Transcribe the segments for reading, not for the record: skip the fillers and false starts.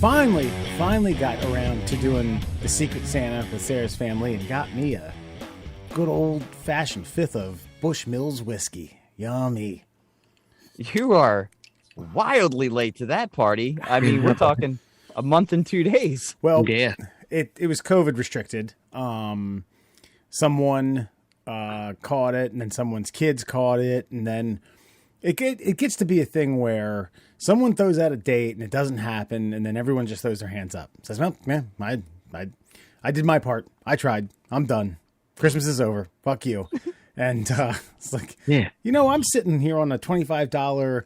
finally got around to doing the Secret Santa with Sarah's family and got me a good old-fashioned fifth of Bushmills whiskey. Yummy. You are wildly late to that party. I mean, we're talking a month and 2 days. Well, yeah, it was COVID restricted. Someone caught it, and then someone's kids caught it, and then it gets to be a thing where someone throws out a date and it doesn't happen, and then everyone just throws their hands up. Says, "Well, man, I did my part. I tried. I'm done. Christmas is over. Fuck you." And it's like, yeah, I'm sitting here on a $25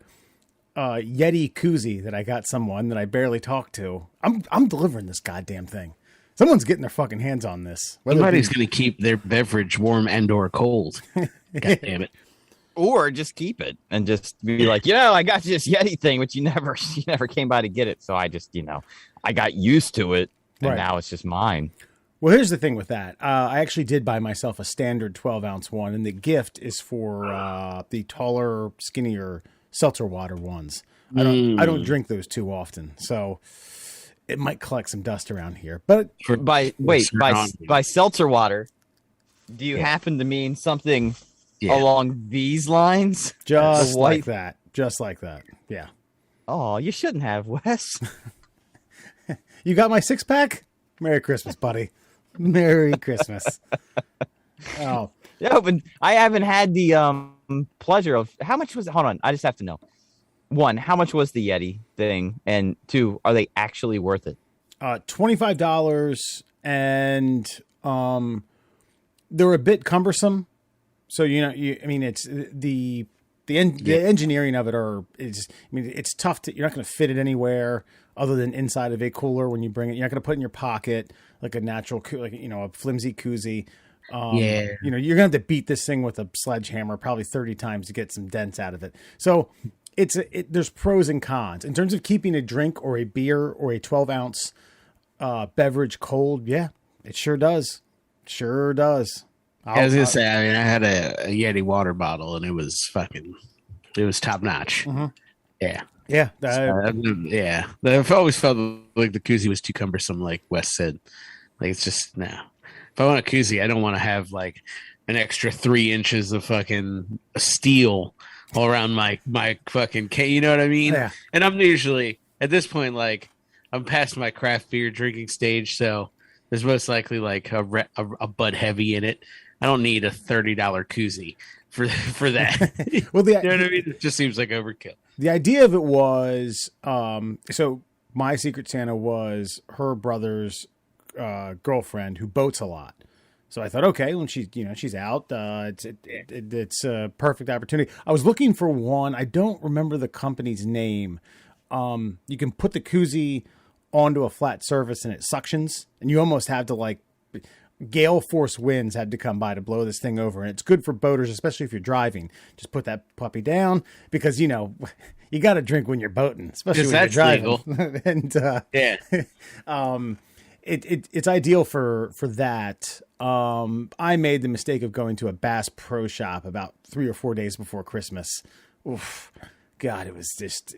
Yeti koozie that I got someone that I barely talked to. I'm delivering this goddamn thing. Someone's getting their fucking hands on this. Somebody's going to keep their beverage warm and/or cold. God damn it. Or just keep it and just be like, I got you this Yeti thing, but you never came by to get it. So I just, I got used to it, and now it's just mine. Well, here's the thing with that. I actually did buy myself a standard 12-ounce one, and the gift is for the taller, skinnier seltzer water ones. I don't drink those too often, so it might collect some dust around here. But by seltzer water, do you happen to mean something along these lines? Just like that. Yeah. Oh, you shouldn't have, Wes. You got my 6-pack? Merry Christmas, buddy. Merry Christmas. Oh. Yeah, but I haven't had the pleasure of... How much was it? Hold on. I just have to know. 1, how much was the Yeti thing? And 2, are they actually worth it? $25, and they're a bit cumbersome. So, it's the engineering of it it's tough to, you're not going to fit it anywhere other than inside of a cooler when you bring it. You're not going to put it in your pocket like a natural, a flimsy koozie. You're going to have to beat this thing with a sledgehammer probably 30 times to get some dents out of it. So there's pros and cons in terms of keeping a drink or a beer or a 12-ounce beverage cold. Yeah, it sure does. Sure does. I was going to say, I had a Yeti water bottle and it was top notch. Mm-hmm. Yeah. Yeah. I've always felt like the koozie was too cumbersome, like Wes said. Like, it's just, no. If I want a koozie, I don't want to have like an extra 3 inches of fucking steel all around my fucking you know what I mean? Yeah. And I'm usually, at this point, like, I'm past my craft beer drinking stage, so there's most likely like a Bud Heavy in it. I don't need a $30 koozie for that. Well, you know what I mean? It just seems like overkill. The idea of it was, so my Secret Santa was her brother's girlfriend who boats a lot. So I thought, okay, when she's out, it's a perfect opportunity. I was looking for one. I don't remember the company's name. You can put the koozie onto a flat surface and it suctions, and you almost have to gale force winds had to come by to blow this thing over. And it's good for boaters, especially if you're driving. Just put that puppy down because, you got to drink when you're boating, especially when you're driving. And, it's ideal for that. I made the mistake of going to a Bass Pro Shop about 3 or 4 days before Christmas. Oof. God, it was just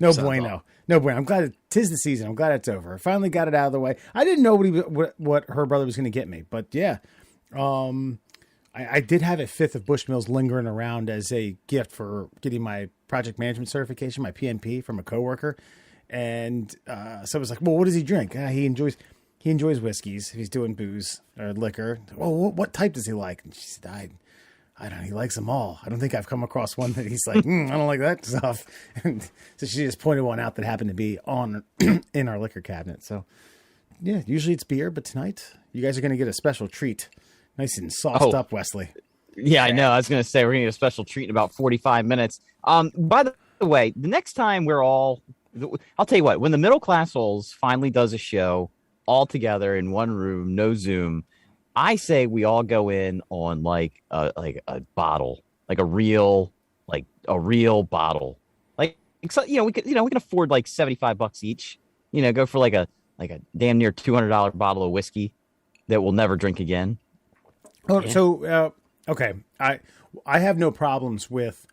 no bueno. No bueno. I'm glad 'tis the season. I'm glad it's over. I finally got it out of the way. I didn't know what her brother was going to get me, but yeah. I did have a fifth of Bushmills lingering around as a gift for getting my project management certification, my PMP, from a coworker. And so I was like, well, what does he drink? He enjoys whiskeys if he's doing booze or liquor. Well, what type does he like? And she said, I don't know. He likes them all. I don't think I've come across one that he's like, I don't like that stuff. And so she just pointed one out that happened to be on in our liquor cabinet. So yeah, usually it's beer, but tonight you guys are going to get a special treat. Nice and sauced up, Wesley. Yeah, I know. I was going to say we're going to get a special treat in about 45 minutes. By the way, the next time I'll tell you what, when the Middle Classholes finally does a show all together in one room, no Zoom, I say we all go in on like a bottle, like a real bottle. Like, so, we can afford like $75 each, go for like a damn near $200 bottle of whiskey that we'll never drink again. Oh, yeah. So, okay. I have no problems with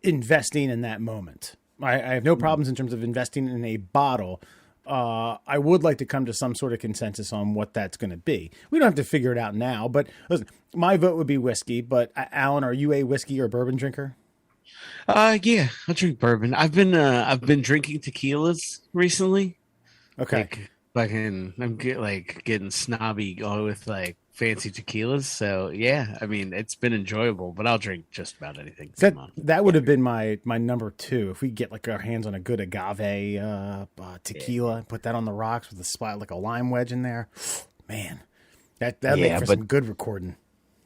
investing in that moment. I have no problems in terms of investing in a bottle. I would like to come to some sort of consensus on what that's going to be. We don't have to figure it out now, but listen, my vote would be whiskey. But Alan, are you a whiskey or bourbon drinker? Yeah, I'll drink bourbon. I've been drinking tequilas recently. Okay. I'm getting snobby with like fancy tequilas. So yeah, I mean it's been enjoyable, but I'll drink just about anything. That would have been my number 2 if we get like our hands on a good agave tequila, put that on the rocks with a spot like a lime wedge in there. Man, that make for some good recording.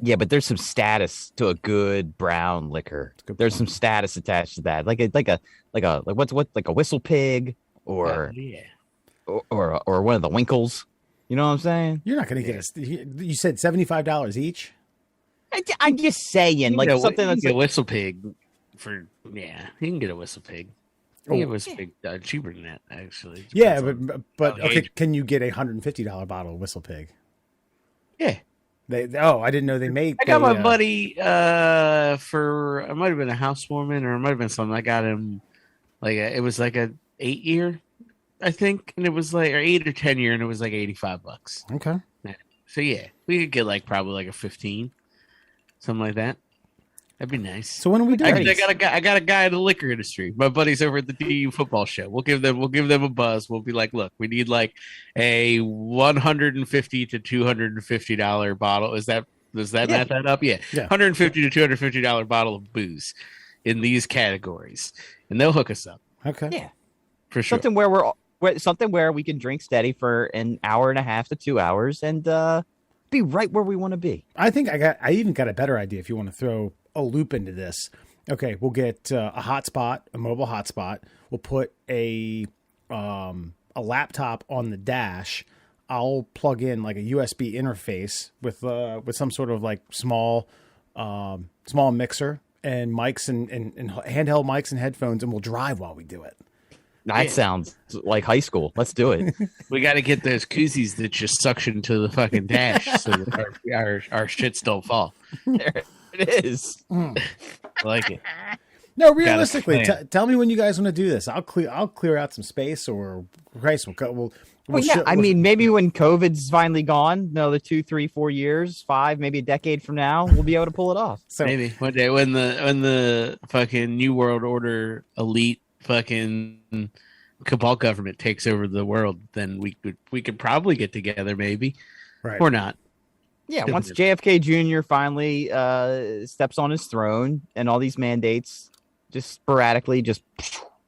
Yeah, but there's some status to a good brown liquor. There's some status attached to that, like a whistle pig or or one of the Winkles. You know what I'm saying? You're not going to get you said $75 each? I'm just saying, like something that's a whistle pig for you can get a whistle pig. You can get a whistle pig cheaper than that, actually. Yeah, but okay, can you get a $150 bottle of whistle pig? Yeah. I didn't know they made. I got my buddy for it might have been a housewarming or it might have been something. I got him it was like a 8-year, I think, and it was like or 8 or 10 year, and it was like $85. Okay. So yeah, we could get like probably like a 15, something like that. That'd be nice. So when are we doing? I got a guy in the liquor industry. My buddy's over at the DU football show. We'll give them a buzz. We'll be like, look, we need like a $150 to $250 bottle. Does that math that up? Yeah. $150 to $250 bottle of booze in these categories, and they'll hook us up. Okay. Yeah. For sure. Something where we can drink steady for an hour and a half to 2 hours and be right where we want to be. I think I even got a better idea if you want to throw a loop into this. Okay, we'll get a hotspot, a mobile hotspot. We'll put a laptop on the dash. I'll plug in like a USB interface with some sort of like small mixer and mics and handheld mics and headphones, and we'll drive while we do it. That sounds like high school. Let's do it. We got to get those koozies that just suction to the fucking dash so that our shits don't fall. There it is. I like it. No, realistically, tell me when you guys want to do this. I'll clear out some space, or Christ, maybe when COVID's finally gone, another 2, 3, 4 years, 5, maybe a decade from now, we'll be able to pull it off. So maybe one day when the fucking New World Order elite fucking cabal government takes over the world, then we could probably get together, maybe, right? Or not. Yeah, once JFK Jr. finally steps on his throne and all these mandates just sporadically just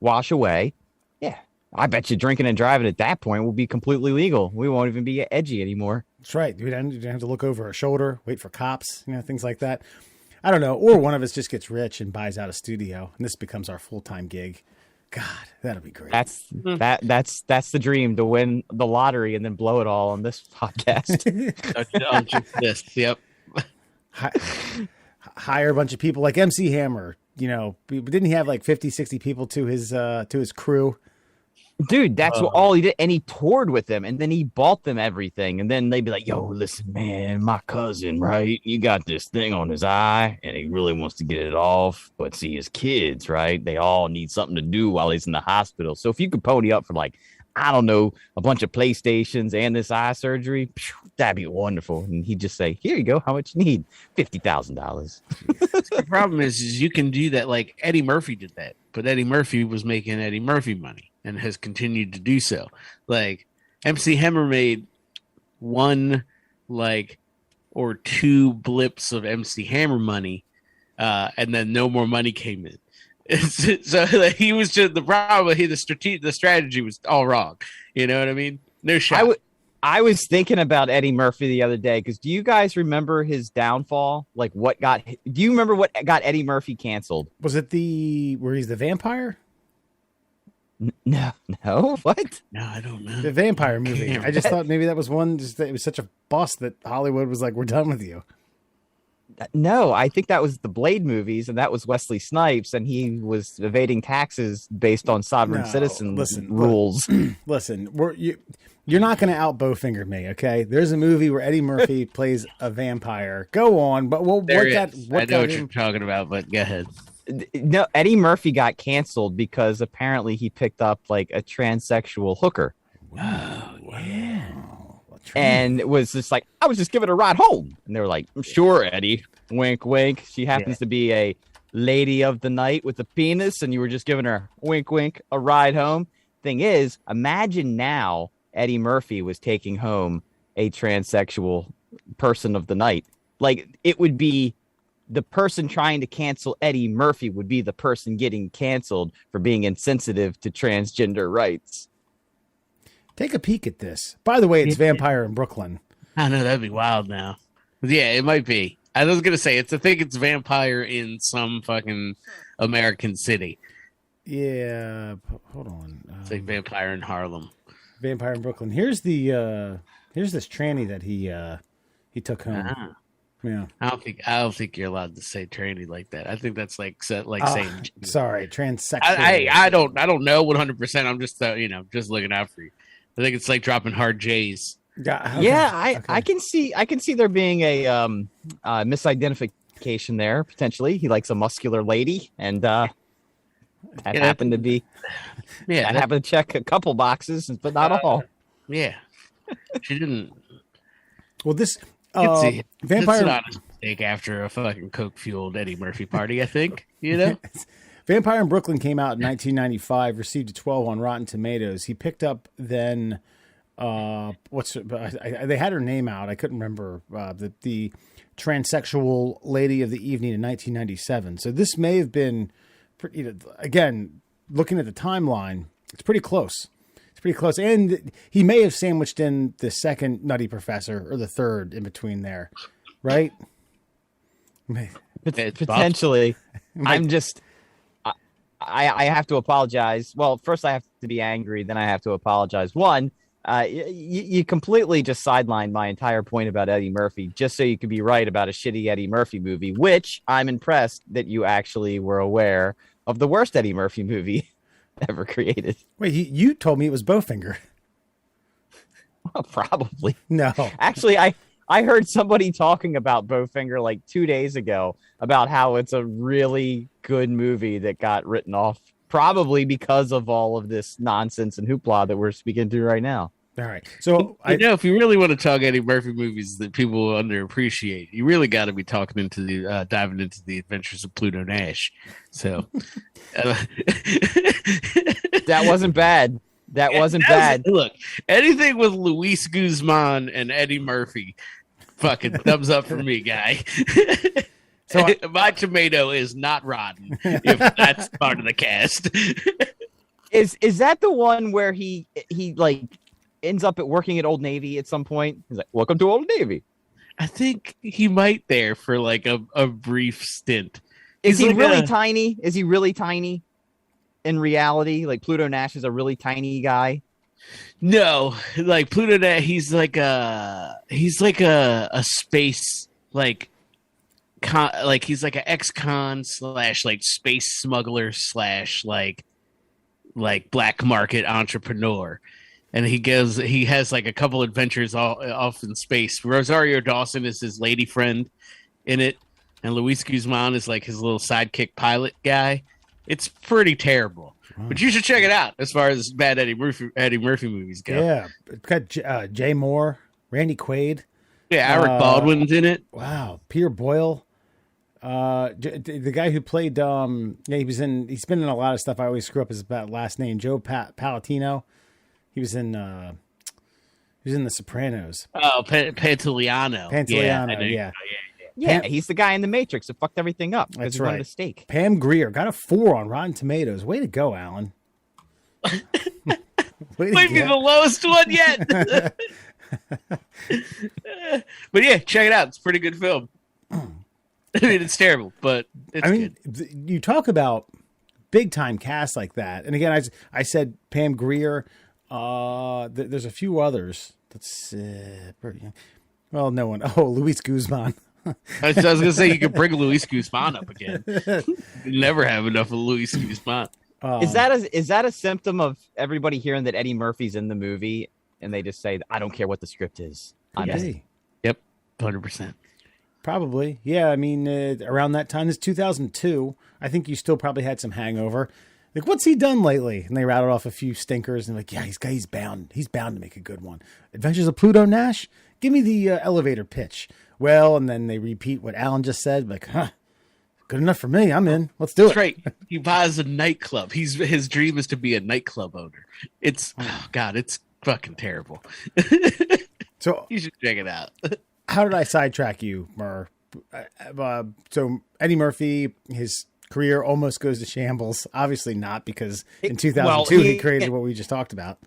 wash away, yeah, I bet you drinking and driving at that point will be completely legal. We won't even be edgy anymore. That's right. We don't have to look over our shoulder, wait for cops, things like that. I don't know. Or one of us just gets rich and buys out a studio, and this becomes our full-time gig. God, that'll be great. That's the dream, to win the lottery and then blow it all on this podcast. Yep. Hire a bunch of people like MC Hammer. Didn't he have like 50, 60 people to his crew? Dude, that's all he did. And he toured with them, and then he bought them everything. And then they'd be like, yo, listen, man, my cousin, right? You got this thing on his eye, and he really wants to get it off. But see, his kids, right? They all need something to do while he's in the hospital. So if you could pony up for like, I don't know, a bunch of PlayStations and this eye surgery, that'd be wonderful. And he'd just say, here you go. How much you need? $50,000. The problem is you can do that. Like Eddie Murphy did that, but Eddie Murphy was making Eddie Murphy money and has continued to do so. Like MC Hammer made one or two blips of MC Hammer money, and then no more money came in. So he was just the problem. The strategy was all wrong. You know what I mean? No shot. I was thinking about Eddie Murphy the other day because do you guys remember his downfall? Like do you remember what got Eddie Murphy canceled? Was it where he's the vampire? No, what? No, I don't know. The vampire movie. I just thought maybe that was one. Just that it was such a bust that Hollywood was like, "We're done with you." No, I think that was the Blade movies, and that was Wesley Snipes, and he was evading taxes based on sovereign citizen rules. Listen, you're not going to out Bowfinger me, okay? There's a movie where Eddie Murphy plays a vampire. Go on, but I know what you're talking about, but go ahead. No, Eddie Murphy got canceled because apparently he picked up like a transsexual hooker. Wow. Yeah. And it was just like, I was just giving her a ride home. And they were like, sure, Eddie. Wink, wink. She happens to be a lady of the night with a penis, and you were just giving her, wink, wink, a ride home. Thing is, imagine now Eddie Murphy was taking home a transsexual person of the night. Like, it would be the person trying to cancel Eddie Murphy would be the person getting canceled for being insensitive to transgender rights. Take a peek at this. By the way, it's Vampire in Brooklyn. I know, that'd be wild now. Yeah, it might be. I was gonna say I think it's Vampire in some fucking American city. Yeah, hold on. It's like Vampire in Harlem. Vampire in Brooklyn. Here's this tranny that he took home. Yeah. I don't think you're allowed to say tranny like that. I think that's like saying. Sorry, transsexual. I don't know 100%. I'm just just looking out for you. I think it's like dropping hard J's. Yeah, I can see there being a misidentification there potentially. He likes a muscular lady, and that happened to be. Yeah, I happened to check a couple boxes, but not all. Yeah, she didn't. Well, this Vampire. It's not a mistake after a fucking coke-fueled Eddie Murphy party. I think Vampire in Brooklyn came out in 1995, received a 12 on Rotten Tomatoes. He picked up then. They had her name out. I couldn't remember the transsexual lady of the evening in 1997. So this may have been, again, looking at the timeline, it's pretty close. It's pretty close. And he may have sandwiched in the second Nutty Professor or the third in between there, right? Potentially. I'm just, I have to apologize. Well, first I have to be angry, then I have to apologize. One, you completely just sidelined my entire point about Eddie Murphy just so you could be right about a shitty Eddie Murphy movie, which I'm impressed that you actually were aware of the worst Eddie Murphy movie ever created. Wait, you told me it was Bowfinger. Well, probably. No. Actually, I heard somebody talking about Bowfinger like 2 days ago about how it's a really good movie that got written off, probably because of all of this nonsense and hoopla that we're speaking to right now. All right. So if you really want to talk Eddie Murphy movies that people will underappreciate, you really got to be talking into the diving into the Adventures of Pluto Nash. So that wasn't bad. That wasn't bad. Look, anything with Luis Guzman and Eddie Murphy, fucking thumbs up for me, guy. So my tomato is not rotten if that's part of the cast. Is that the one where he like ends up working at Old Navy at some point? He's like, "Welcome to Old Navy." I think he might there for like a brief stint. Is he really tiny? Is he really tiny? In reality, like Pluto Nash is a really tiny guy. No, like Pluto Nash, he's like a space he's like an ex-con / like space smuggler / like black market entrepreneur, and he has like a couple adventures off in space. Rosario Dawson is his lady friend in it, and Luis Guzman is like his little sidekick pilot guy. It's pretty terrible, but you should check it out as far as bad Eddie Murphy movies go. Yeah, it's got Jay Moore, Randy Quaid. Yeah, Alec Baldwin's in it. Wow, Peter Boyle. The guy who played he's been in a lot of stuff. I always screw up his last name. Joe Palatino. He was in The Sopranos. Oh, Pantoliano. Yeah, he's the guy in The Matrix that fucked everything up because he wanted a steak. Pam Grier got a 4 on Rotten Tomatoes. Way to go, Alan. Might be the lowest one yet. But yeah, check it out. It's a pretty good film. I mean, it's terrible, but it's good. You talk about big time cast like that, and again, I said Pam Grier. There's a few others. Well, no one. Oh, Luis Guzman. I was going to say you could bring Luis Guzman up again. You never have enough of Luis Guzman. Is that a symptom of everybody hearing that Eddie Murphy's in the movie and they just say, "I don't care what the script is"? Yep, 100%. Probably. Yeah, I mean, around that time, this 2002, I think you still probably had some hangover. Like, what's he done lately? And they rattled off a few stinkers and like, yeah, he's bound to make a good one. Adventures of Pluto Nash? Give me the elevator pitch. Well, and then they repeat what Alan just said, like, good enough for me. I'm in. Let's do it. That's right. He buys a nightclub. His dream is to be a nightclub owner. It's it's fucking terrible. So you should check it out. How did I sidetrack you, Murr? So Eddie Murphy, his career almost goes to shambles. Obviously not, because in 2002 he created what we just talked about.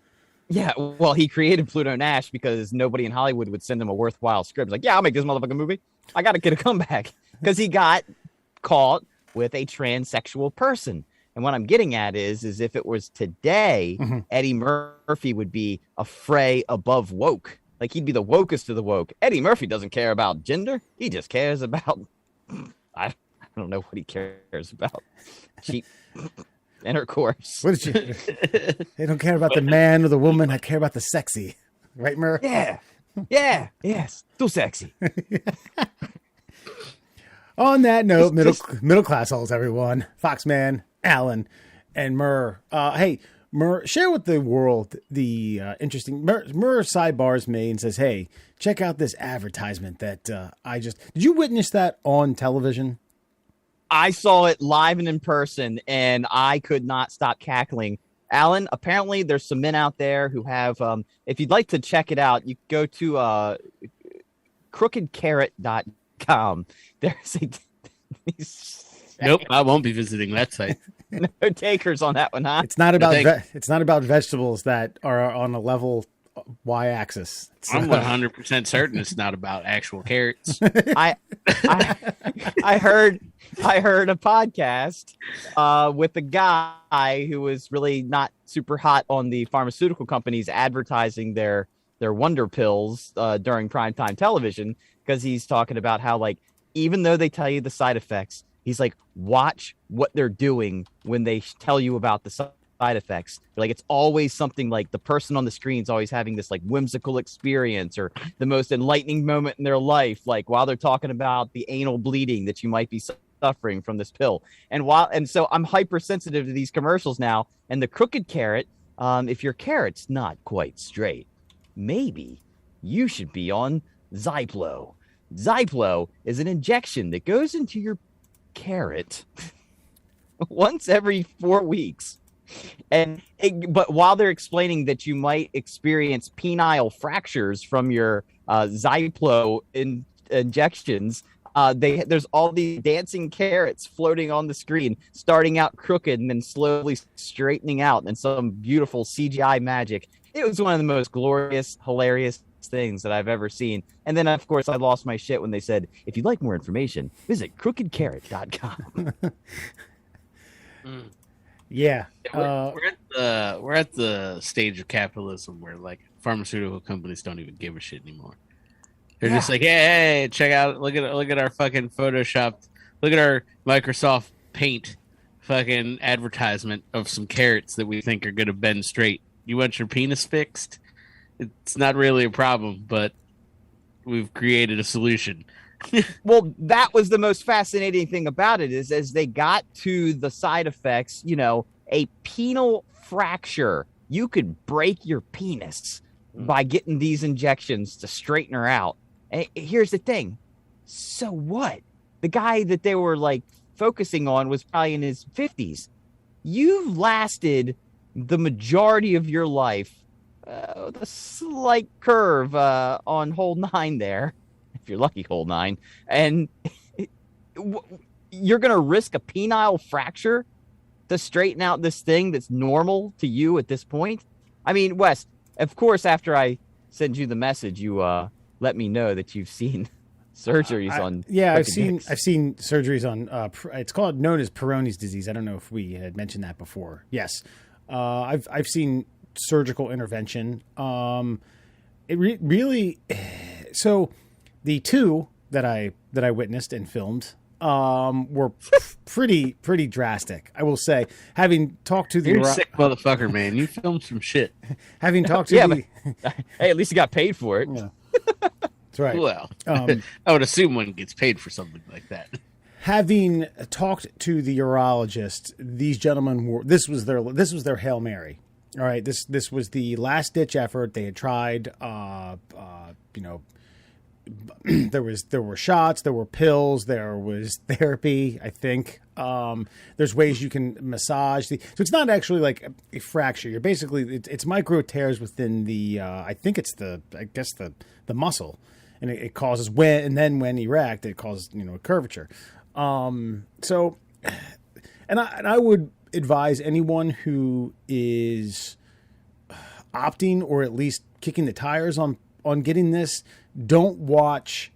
Yeah, well, he created Pluto Nash because nobody in Hollywood would send him a worthwhile script. Like, yeah, I'll make this motherfucking movie. I got to get a comeback, because he got caught with a transsexual person. And what I'm getting at is if it was today, Eddie Murphy would be a fray above woke. Like, he'd be the wokest of the woke. Eddie Murphy doesn't care about gender. He just cares about, I don't know what he cares about. Cheap intercourse. What did you? They don't care about the man or the woman. I care about the sexy. Right, Murr? Yeah. Yeah. Yes. Too sexy. On that note, middle class holes, everyone. Foxman, Alan, and Murr. Hey, Murr, share with the world the interesting. Murr sidebars me and says, "Hey, check out this advertisement that did you witness that on television?" I saw it live and in person, and I could not stop cackling. Alan, apparently there's some men out there who have, if you'd like to check it out, you go to crookedcarrot.com. There's Nope, I won't be visiting that site. No takers on that one, huh? It's not about vegetables that are on a level y-axis. I'm 100% certain it's not about actual carrots. I heard a podcast with a guy who was really not super hot on the pharmaceutical companies advertising their wonder pills during primetime television, because he's talking about how, like, even though they tell you the side effects, he's like, watch what they're doing when they tell you about the side effects. Like, it's always something like the person on the screen is always having this like whimsical experience or the most enlightening moment in their life, like while they're talking about the anal bleeding that you might be suffering from this pill. And so I'm hypersensitive to these commercials now. And the crooked carrot, if your carrot's not quite straight, maybe you should be on Zyplo. Zyplo is an injection that goes into your carrot once every 4 weeks. But while they're explaining that you might experience penile fractures from your Zyplo injections, there's all these dancing carrots floating on the screen, starting out crooked and then slowly straightening out, and some beautiful CGI magic. It was one of the most glorious, hilarious things that I've ever seen. And then, of course, I lost my shit when they said, if you'd like more information, visit crookedcarrot.com. Yeah. We're at the stage of capitalism where, like, pharmaceutical companies don't even give a shit anymore. They're just like, hey, check out, look at our fucking Photoshop, look at our Microsoft Paint fucking advertisement of some carrots that we think are gonna bend straight. You want your penis fixed? It's not really a problem, but we've created a solution. Well, that was the most fascinating thing about it, is as they got to the side effects, a penile fracture. You could break your penis by getting these injections to straighten her out. And here's the thing. So what? The guy that they were like focusing on was probably in his 50s. You've lasted the majority of your life, the slight curve on hole 9 there, if you're lucky, hole 9, and you're going to risk a penile fracture to straighten out this thing that's normal to you at this point? I mean, Wes, of course, after I send you the message, you let me know that you've seen surgeries on. Yeah, I've seen surgeries on. It's known as Peyronie's disease. I don't know if we had mentioned that before. Yes, I've seen surgical intervention. It really. So, the two that I witnessed and filmed were pretty drastic, I will say. Having talked to the You're a sick motherfucker, man. You filmed some shit. Having talked to but, hey, at least you got paid for it. Yeah. That's right. Well, I would assume one gets paid for something like that. Having talked to the urologist, these gentlemen were this was their Hail Mary. All right, this was the last ditch effort. They had tried there were shots, there were pills, there was therapy, I think. There's ways you can massage so it's not actually like a fracture. You're basically it's micro tears within the I think it's the muscle, and it causes when erect, it causes a curvature. So, and I would advise anyone who is opting or at least kicking the tires on getting this, don't watch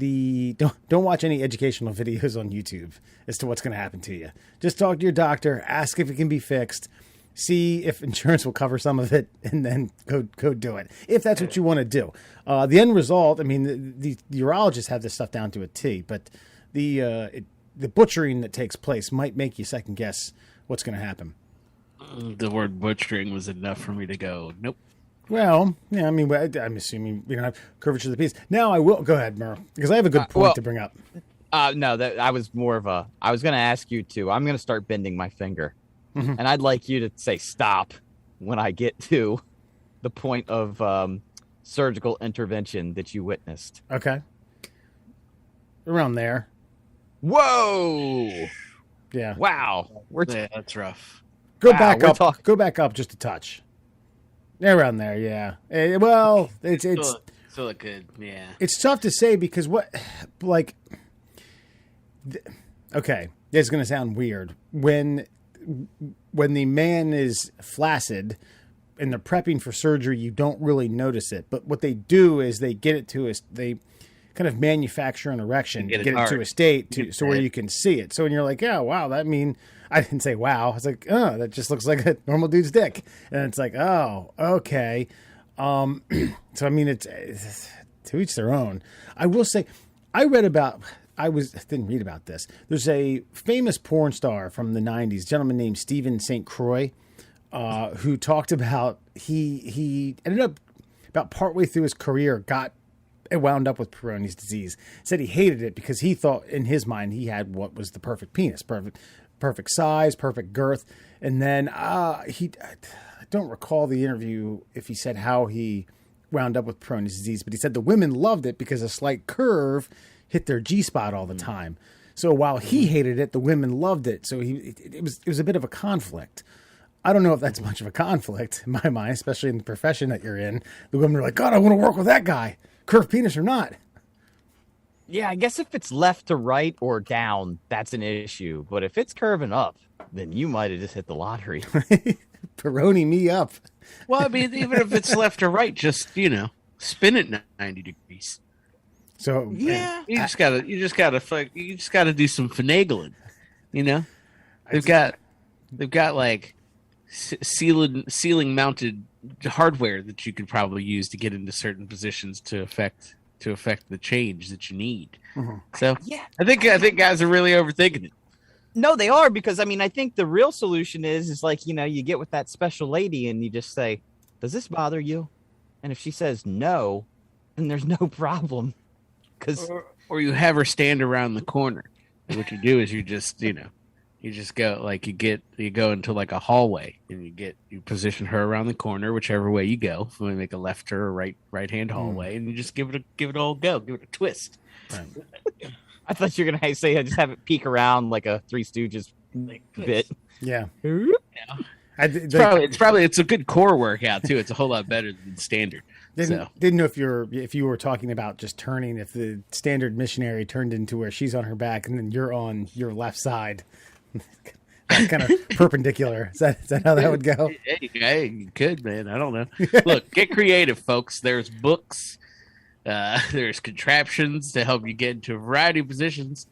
any educational videos on YouTube as to what's going to happen to you. Just talk to your doctor, ask if it can be fixed, see if insurance will cover some of it, and then go do it. If that's what you want to do. The end result, I mean, the urologists have this stuff down to a T, but the butchering that takes place might make you second guess what's going to happen. The word butchering was enough for me to go, nope. Well, yeah, I mean, I'm assuming we don't have curvature of the penis. Now I will go ahead, Murr, because I have a good point to bring up. No, that I was more of I was going to ask you to. I'm going to start bending my finger, and I'd like you to say stop when I get to the point of surgical intervention that you witnessed. Okay. Around there. Whoa. Yeah. Wow. That's rough. Go back up. Go back up just a touch. Around there, yeah. Well, it's still good, yeah. It's tough to say because okay, it's going to sound weird when the man is flaccid and they're prepping for surgery, you don't really notice it. But what they do is they get it to us. They kind of manufacture an erection, get it to a state so where you can see it. So when you're like, yeah, wow, I didn't say wow. I was like, oh, that just looks like a normal dude's dick. And it's like, oh, okay. So, I mean, it's to each their own. I will say, didn't read about this. There's a famous porn star from the 90s, a gentleman named Stephen St. Croix, who talked about, he ended up about partway through his career, wound up with Peyronie's disease. Said he hated it because he thought in his mind he had what was the perfect penis, perfect size, perfect girth. And then I don't recall the interview if he said how he wound up with Peyronie's disease, but he said the women loved it because a slight curve hit their G-spot all the time. So while he hated it, the women loved it. So it was a bit of a conflict. I don't know if that's much of a conflict in my mind, especially in the profession that you're in. The women are like, God, I want to work with that guy, curved penis or not. Yeah, I guess if it's left to right or down, that's an issue. But if it's curving up, then you might have just hit the lottery. Peyronie me up. Well, I mean, even if it's left or right, just spin it 90 degrees. So yeah, you just gotta do some finagling. They've got like ceiling mounted hardware that you could probably use to get into certain positions to affect the change that you need. Mm-hmm. So yeah, I think guys are really overthinking it. No, they are, because I mean, I think the real solution is like, you get with that special lady and you just say, does this bother you? And if she says no, then there's no problem. Or you have her stand around the corner. And what you do is you just go like you go into like a hallway and you position her around the corner, whichever way you go. So we make a left or a right hand hallway, and you just give it all go, give it a twist. Right. I thought you were gonna say just have it peek around like a Three Stooges bit. Yeah. It's a good core workout too. It's a whole lot better than standard. Didn't know if you were talking about just turning, if the standard missionary turned into where she's on her back and then you're on your left side. That's kind of perpendicular. Is that how that would go? Hey, you could, man. I don't know. Look, get creative, folks. There's books. There's contraptions to help you get into a variety of positions.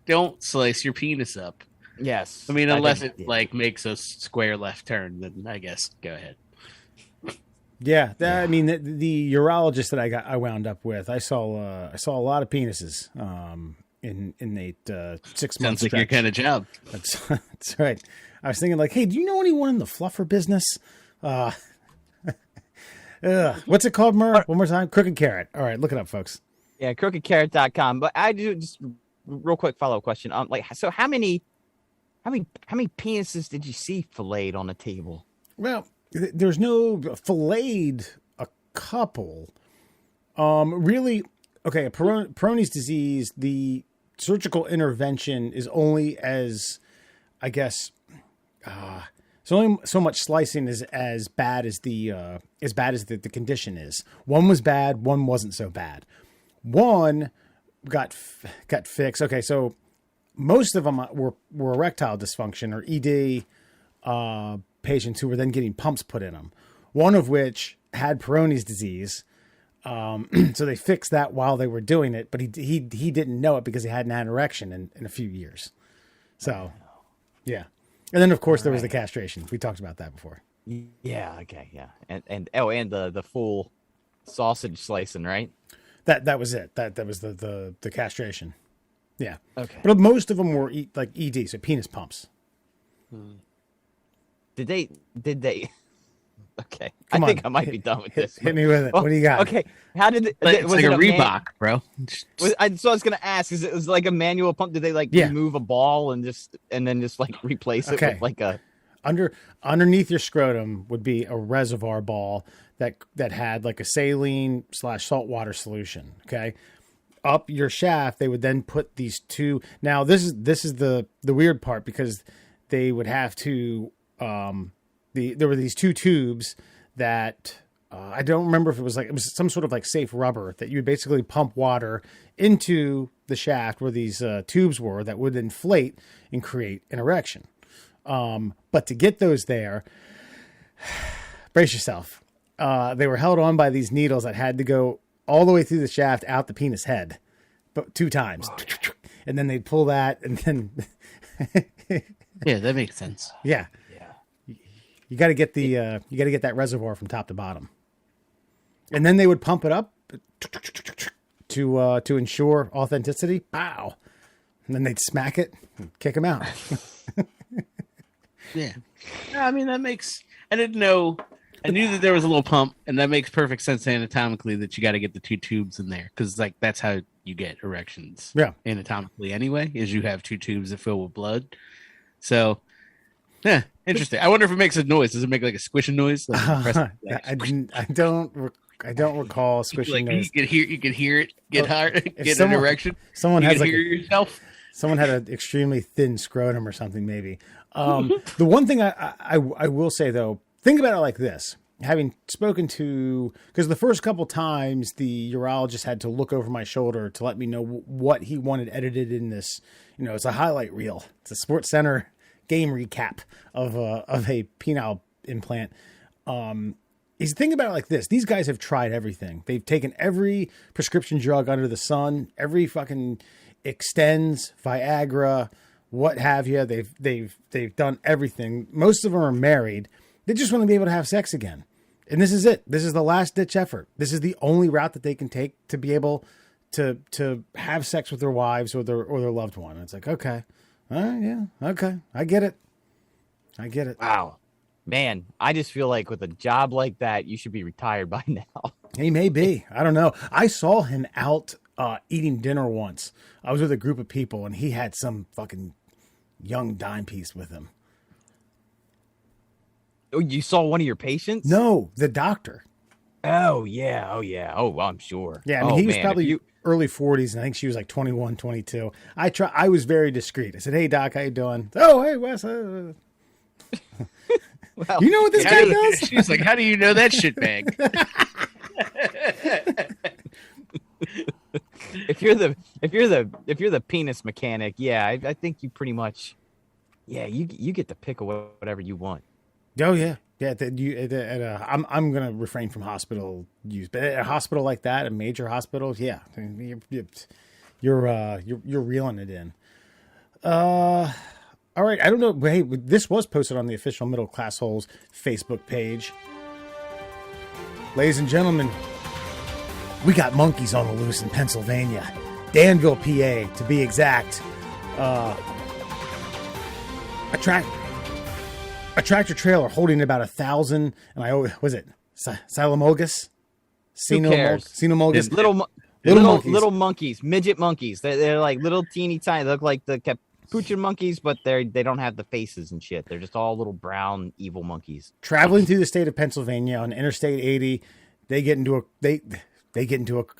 Don't slice your penis up. Yes. I mean, unless it makes a square left turn, then I guess go ahead. Yeah, I mean the urologist that I wound up with, I saw a lot of penises in a 6 months. Sounds like your kind of job. That's right. I was thinking like, hey, do you know anyone in the fluffer business? What's it called, Murr? One more time, crooked carrot. All right, look it up, folks. Yeah, crookedcarrot.com. But I do just real quick follow-up question. Like, so how many penises did you see filleted on the table? Well, there's no filleted a couple. Really, okay, a Peyronie's disease, the surgical intervention is only as, I guess, it's only so much slicing is as bad as the condition is. One was bad, one wasn't so bad. One got fixed. Okay, so most of them were erectile dysfunction or ED patients who were then getting pumps put in them. One of which had Peyronie's disease. So they fixed that while they were doing it, but he didn't know it because he hadn't had an erection in a few years. So, yeah. And then of course there was the castration. We talked about that before. Yeah. Okay. Yeah. And the full sausage slicing, right? That was it. That was the castration. Yeah. Okay. But most of them were like ED, so penis pumps. Did they? Okay. Come I think on. I might be done with this. Hit me with it. What do you got? Okay. How did it? It's Was like it a Reebok, bro. So I was gonna ask, is it was like a manual pump? Did they remove a ball and then just like replace it with like a underneath your scrotum would be a reservoir ball that had like a saline / saltwater solution. Okay. Up your shaft, they would then put these two. Now this is the weird part because they would have to there were these two tubes that I don't remember if it was some sort of like safe rubber that you would basically pump water into the shaft where these tubes were that would inflate and create an erection. But to get those there, brace yourself. They were held on by these needles that had to go all the way through the shaft out the penis head, but 2 times. And then they'd pull that and then. Yeah, that makes sense. Yeah. You got to get that reservoir from top to bottom, and then they would pump it up to ensure authenticity. Pow, and then they'd smack it, and kick them out. Yeah, I mean that makes. I didn't know. I knew that there was a little pump, and that makes perfect sense anatomically that you got to get the 2 tubes in there because like that's how you get erections. Yeah, anatomically anyway, is you have 2 tubes that fill with blood. So. Yeah, interesting. I wonder if it makes a noise. Does it make like a squishing noise? Like I don't recall squishing noise. You could hear it get hard, get an erection. Someone you has hear yourself. Someone had an extremely thin scrotum or something. Maybe. The one thing I will say though, think about it like this: having spoken to, because the first couple times the urologist had to look over my shoulder to let me know what he wanted edited in this. It's a highlight reel. It's a Sports Center game recap of a penile implant. Is think about it like this. These guys have tried everything. They've taken every prescription drug under the sun, every fucking Extends, Viagra, what have you. They've done everything. Most of them are married. They just want to be able to have sex again. And this is it. This is the last ditch effort. This is the only route that they can take to be able to have sex with their wives or their loved one. And it's like, okay. All right, yeah, okay. I get it. Wow. Man, I just feel like with a job like that, you should be retired by now. He may be. I don't know. I saw him out eating dinner once. I was with a group of people, and he had some fucking young dime piece with him. Oh, you saw one of your patients? No, the doctor. Oh, yeah. Oh, well, I'm sure. Yeah, I mean, he was probably early 40s, and I think she was like 21, 22. I was very discreet. I said, hey, Doc, how you doing? Oh, hey, Wes. Well, you know what this guy does? She's like, how do you know that shit bag? If you're the penis mechanic, yeah, I think you pretty much, yeah, you get to pick whatever you want. Oh yeah. I'm gonna refrain from hospital use, but at a hospital like that, a major hospital, yeah, you're reeling it in. All right, I don't know. Hey, this was posted on the official Middle Classholes Facebook page. Ladies and gentlemen, we got monkeys on the loose in Pennsylvania, Danville, PA, to be exact. A tractor trailer holding about 1,000, and was it Cynomolgus? Who cares? Cynomolgus. Little monkeys, midget monkeys. They're like little teeny tiny. They look like the capuchin monkeys, but they don't have the faces and shit. They're just all little brown evil monkeys. Traveling through the state of Pennsylvania on Interstate 80, they get into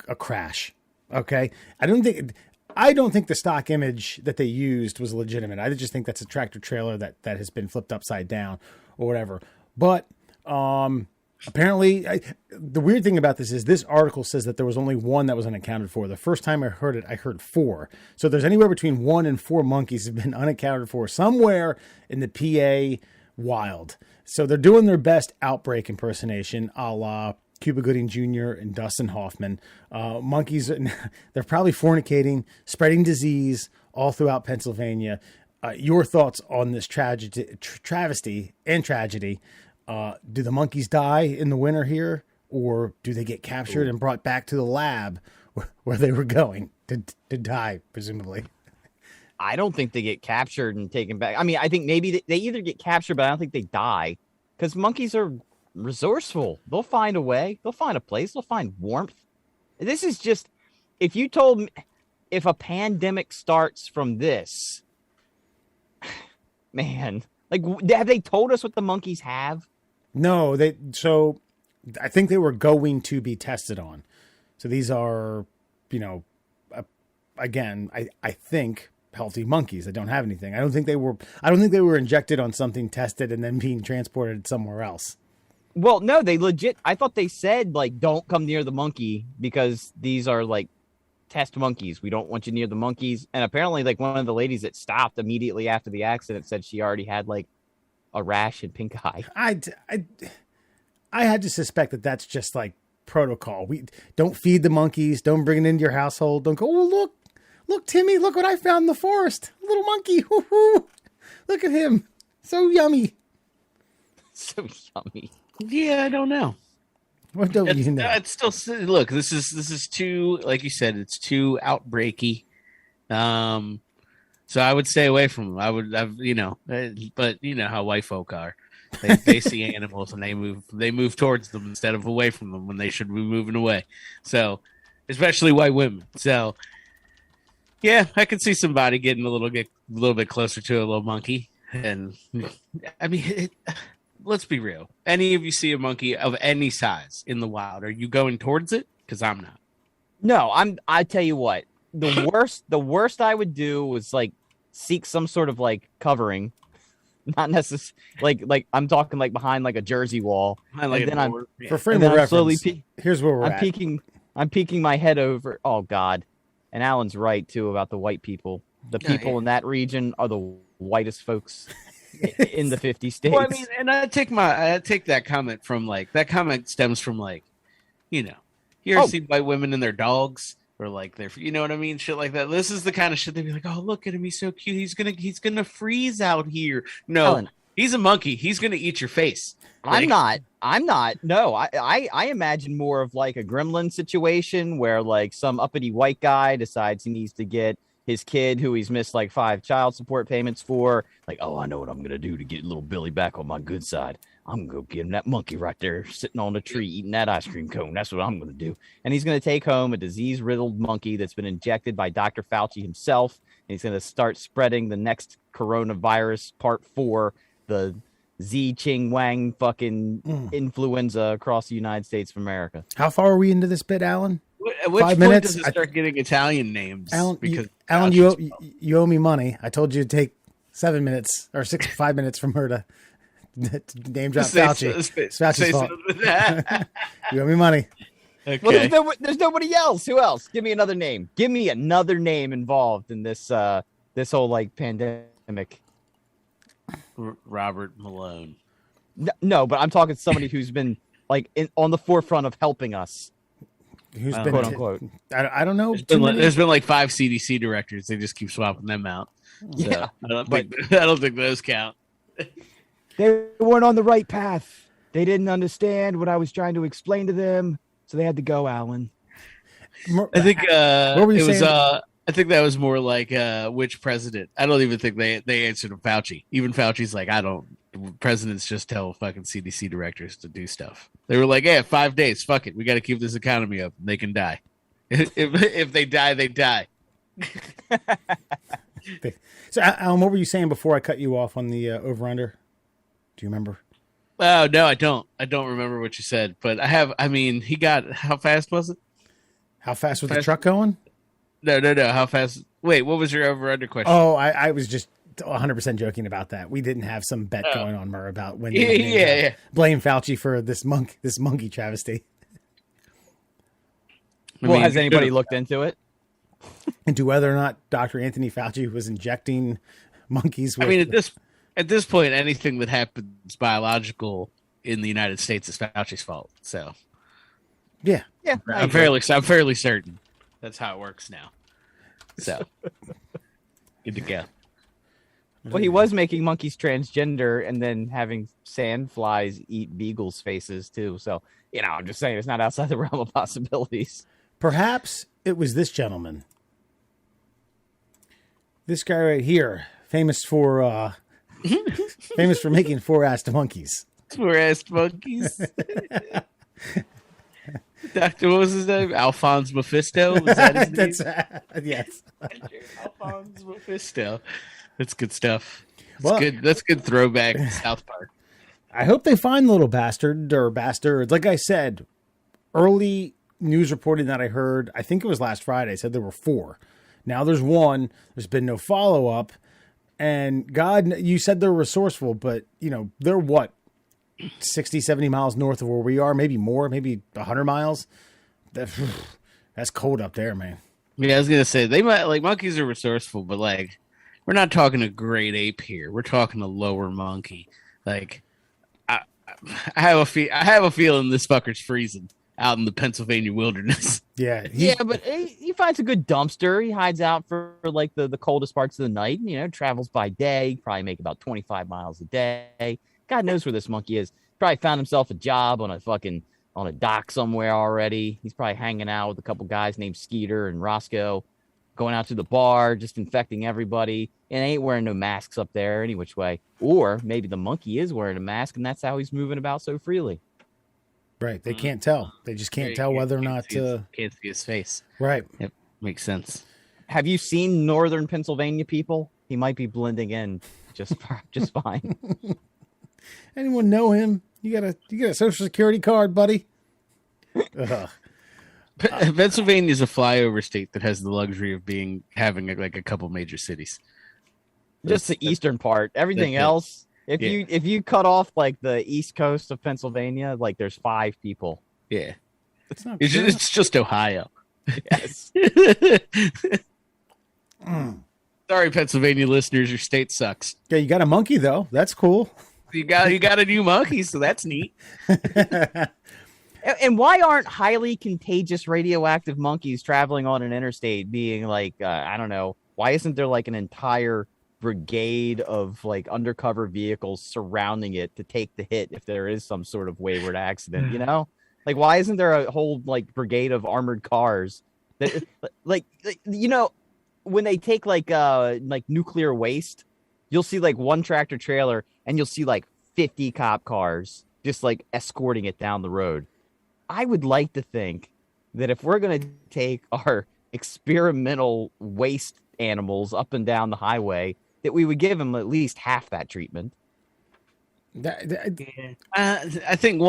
a crash. Okay, I don't think the stock image that they used was legitimate. I just think that's a tractor trailer that has been flipped upside down or whatever. But apparently, the weird thing about this article says that there was only one that was unaccounted for. The first time I heard it, I heard 4. So there's anywhere between 1 and 4 monkeys have been unaccounted for somewhere in the PA wild. So they're doing their best outbreak impersonation, a la Cuba Gooding Jr. and Dustin Hoffman. Monkeys, they're probably fornicating, spreading disease all throughout Pennsylvania. Your thoughts on this travesty and tragedy? Do the monkeys die in the winter here, or do they get captured and brought back to the lab where they were going to die, presumably? I don't think they get captured and taken back. I mean, I think maybe they either get captured, but I don't think they die, because monkeys are resourceful. They'll find a way. They'll find a place. They'll find warmth. This is just, if you told me, if a pandemic starts from this, man, like, have they told us what the monkeys have? No, so I think they were going to be tested on. So these are, again, I think healthy monkeys that don't have anything. I don't think they were injected on something, tested, and then being transported somewhere else. Well, no, I thought they said, like, don't come near the monkey because these are, like, test monkeys. We don't want you near the monkeys. And apparently, like, one of the ladies that stopped immediately after the accident said she already had, like, a rash and pink eye. I had to suspect that that's just, like, protocol. We don't feed the monkeys. Don't bring it into your household. Don't go, oh, look, Timmy, look what I found in the forest. A little monkey. Woo-hoo. Look at him. So yummy. So yummy. Yeah, I don't know. What don't you know? It's still, look, this is too, like you said, it's too outbreaky. So I would stay away from them. But you know how white folk are. They see animals and they move towards them instead of away from them when they should be moving away. So, especially white women. So, yeah, I could see somebody getting a little bit closer to a little monkey. And I mean, let's be real. Any of you see a monkey of any size in the wild, are you going towards it? Because I'm not. No, I tell you what, the worst I would do was, like, seek some sort of, like, covering, not necessarily like I'm talking, like, behind, like, a jersey wall. For frame of reference, here's where we're at. I'm peeking my head over. Oh God, and Alan's right too about the white people. The people in that region are the whitest folks in the 50 states. Well, I mean, and I take that comment from, like, that comment stems from, like, you ever see white women and their dogs, or, like, they're, you know what I mean, shit like that. This is the kind of shit they'd be like, oh, look at him, he's so cute, he's gonna freeze out here. No, Alan, he's a monkey, he's gonna eat your face. Like, I'm not. No, I imagine more of, like, a gremlin situation where, like, some uppity white guy decides he needs to get his kid, who he's missed, like, 5 child support payments for, like, oh, I know what I'm going to do to get little Billy back on my good side. I'm going to go get him that monkey right there sitting on the tree eating that ice cream cone. That's what I'm going to do. And he's going to take home a disease-riddled monkey that's been injected by Dr. Fauci himself, and he's going to start spreading the next coronavirus part 4, the Z Ching Wang fucking influenza across the United States of America. How far are we into this bit, Alan? At which 5 point minutes? does it start getting Italian names? Alan, you owe me money. I told you to take 7 minutes or 5 minutes from her to name drop Fauci. It's Fauci's fault. You owe me money. Okay. Well, there's nobody else. Who else? Give me another name. Give me another name involved in this whole, like, pandemic. Robert Malone. No, but I'm talking somebody who's been, like, on the forefront of helping us. Who's been quote unquote? I don't know. There's been like 5 CDC directors. They just keep swapping them out. So Yeah, I don't think those count. They weren't on the right path. They didn't understand what I was trying to explain to them, so they had to go, Alan. I think what were you saying? I think that was more like which president. I don't even think they answered to Fauci. Even Fauci's like, presidents just tell fucking CDC directors to do stuff. They were like, yeah, 5 days, fuck it, we got to keep this economy up. They can die. If they die, they die. So, Alan, what were you saying before I cut you off on the over-under? Do you remember? Oh, no, I don't. I don't remember what you said, but he got, how fast was it? How fast was the truck going? No. How fast? Wait, what was your over-under question? Oh, I was just 100% joking about that. We didn't have some bet going on, Murr, about when yeah. blame Fauci for this monkey travesty. Well, has anybody looked into it? Into whether or not Dr. Anthony Fauci was injecting monkeys with... I mean, at this point, anything that happens biological in the United States is Fauci's fault. So, yeah, I'm fairly certain that's how it works now. So, good to go. Well, he was making monkeys transgender and then having sandflies eat beagles' faces too. So, I'm just saying it's not outside the realm of possibilities. Perhaps it was this gentleman. This guy right here, famous for making four-assed monkeys. Four-assed monkeys. Doctor, what was his name? Alphonse Mephisto? Was that his name? Yes. Alphonse Mephisto. That's good stuff. Good. That's good throwback to South Park. I hope they find the little bastard or bastards. Like I said, early news reporting that I heard, I think it was last Friday, said there were 4. Now there's 1. There's been no follow-up. And God, you said they're resourceful, but, they're what? 60, 70 miles north of where we are, maybe more, maybe 100 miles. That's cold up there, man. Yeah, I was going to say, they might, monkeys are resourceful, but, we're not talking a great ape here. We're talking a lower monkey. I have a feeling this fucker's freezing out in the Pennsylvania wilderness. Yeah. But he finds a good dumpster. He hides out for the coldest parts of the night. Travels by day. Probably make about 25 miles a day. God knows where this monkey is. Probably found himself a job on a dock somewhere already. He's probably hanging out with a couple guys named Skeeter and Roscoe, going out to the bar, just infecting everybody, and ain't wearing no masks up there any which way. Or maybe the monkey is wearing a mask, and that's how he's moving about so freely. Right. They can't tell. They just can't tell whether or not... Can't see his face. Right. Yep. Makes sense. Have you seen northern Pennsylvania people? He might be blending in just fine. Anyone know him? You got a social security card, buddy? Pennsylvania is a flyover state that has the luxury of having a couple major cities. Just the eastern part. Everything else, if you cut off the east coast of Pennsylvania, there's 5 people. Yeah, it's just Ohio. Yes. Sorry, Pennsylvania listeners, your state sucks. Yeah, you got a monkey though. That's cool. You got a new monkey, so that's neat. And why aren't highly contagious radioactive monkeys traveling on an interstate being I don't know, why isn't there an entire brigade of undercover vehicles surrounding it to take the hit if there is some sort of wayward accident, why isn't there a whole brigade of armored cars that when they take nuclear waste, you'll see one tractor trailer and you'll see 50 cop cars just escorting it down the road. I would like to think that if we're going to take our experimental waste animals up and down the highway, that we would give them at least half that treatment. I think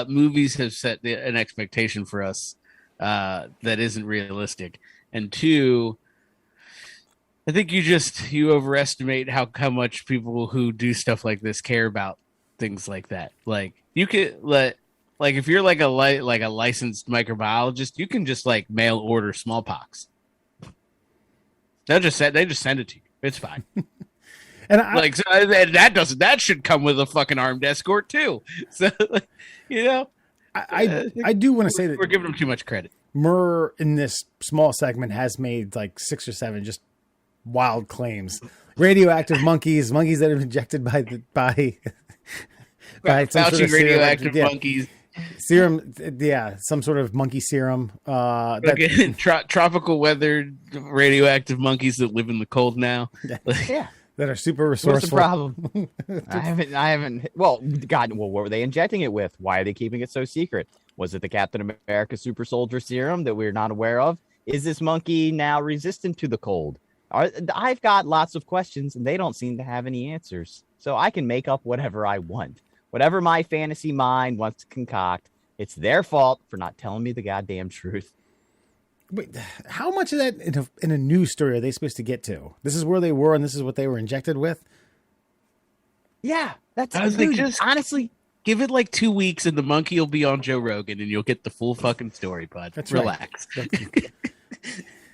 movies have set an expectation for us that isn't realistic, and 2, I think you overestimate how much people who do stuff like this care about things like that. You could if you're a licensed microbiologist, you can just mail order smallpox. They just send it to you. It's fine. And that should come with a fucking armed escort too. So I do want to say that we're giving them too much credit. Murr in this small segment has made 6 or 7 just wild claims. Radioactive monkeys that have been injected by some sort of radioactive monkeys. Serum, some sort of monkey serum. Tropical weather radioactive monkeys that live in the cold now. Yeah. That are super resourceful. What's the problem? I haven't. Well, God, what were they injecting it with? Why are they keeping it so secret? Was it the Captain America super soldier serum that we're not aware of? Is this monkey now resistant to the cold? I've got lots of questions, and they don't seem to have any answers. So I can make up whatever I want. Whatever my fantasy mind wants to concoct, it's their fault for not telling me the goddamn truth. Wait, how much of that in a news story are they supposed to get to? This is where they were, and this is what they were injected with? Yeah, that's honestly, give it like 2 weeks, and the monkey will be on Joe Rogan, and you'll get the full fucking story, bud. That's Relax. Right.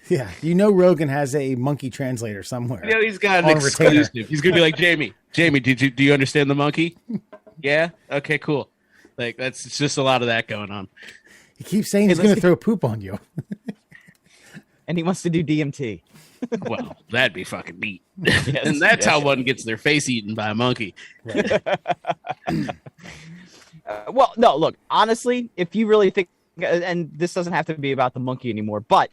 Yeah, Rogan has a monkey translator somewhere. He's got an exclusive. He's gonna be like, Jamie, do you understand the monkey? Yeah. Okay. Cool. Like it's just a lot of that going on. He keeps saying he's going to throw poop on you, and he wants to do DMT. Well, that'd be fucking neat. Yes, and that's how one gets their face eaten by a monkey. Right. Well, no, look, honestly, if you really think, and this doesn't have to be about the monkey anymore, but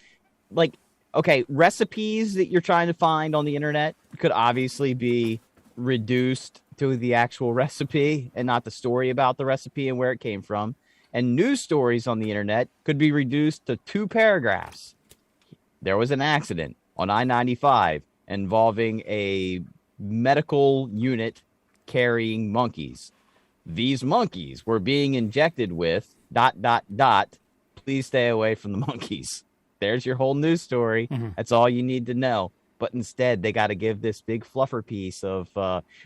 like, okay, recipes that you're trying to find on the internet could obviously be reduced to the actual recipe and not the story about the recipe and where it came from. And news stories on the internet could be reduced to 2 paragraphs. There was an accident on I-95 involving a medical unit carrying monkeys. These monkeys were being injected with ... Please stay away from the monkeys. There's your whole news story. Mm-hmm. That's all you need to know. But instead, they got to give this big fluffer piece of,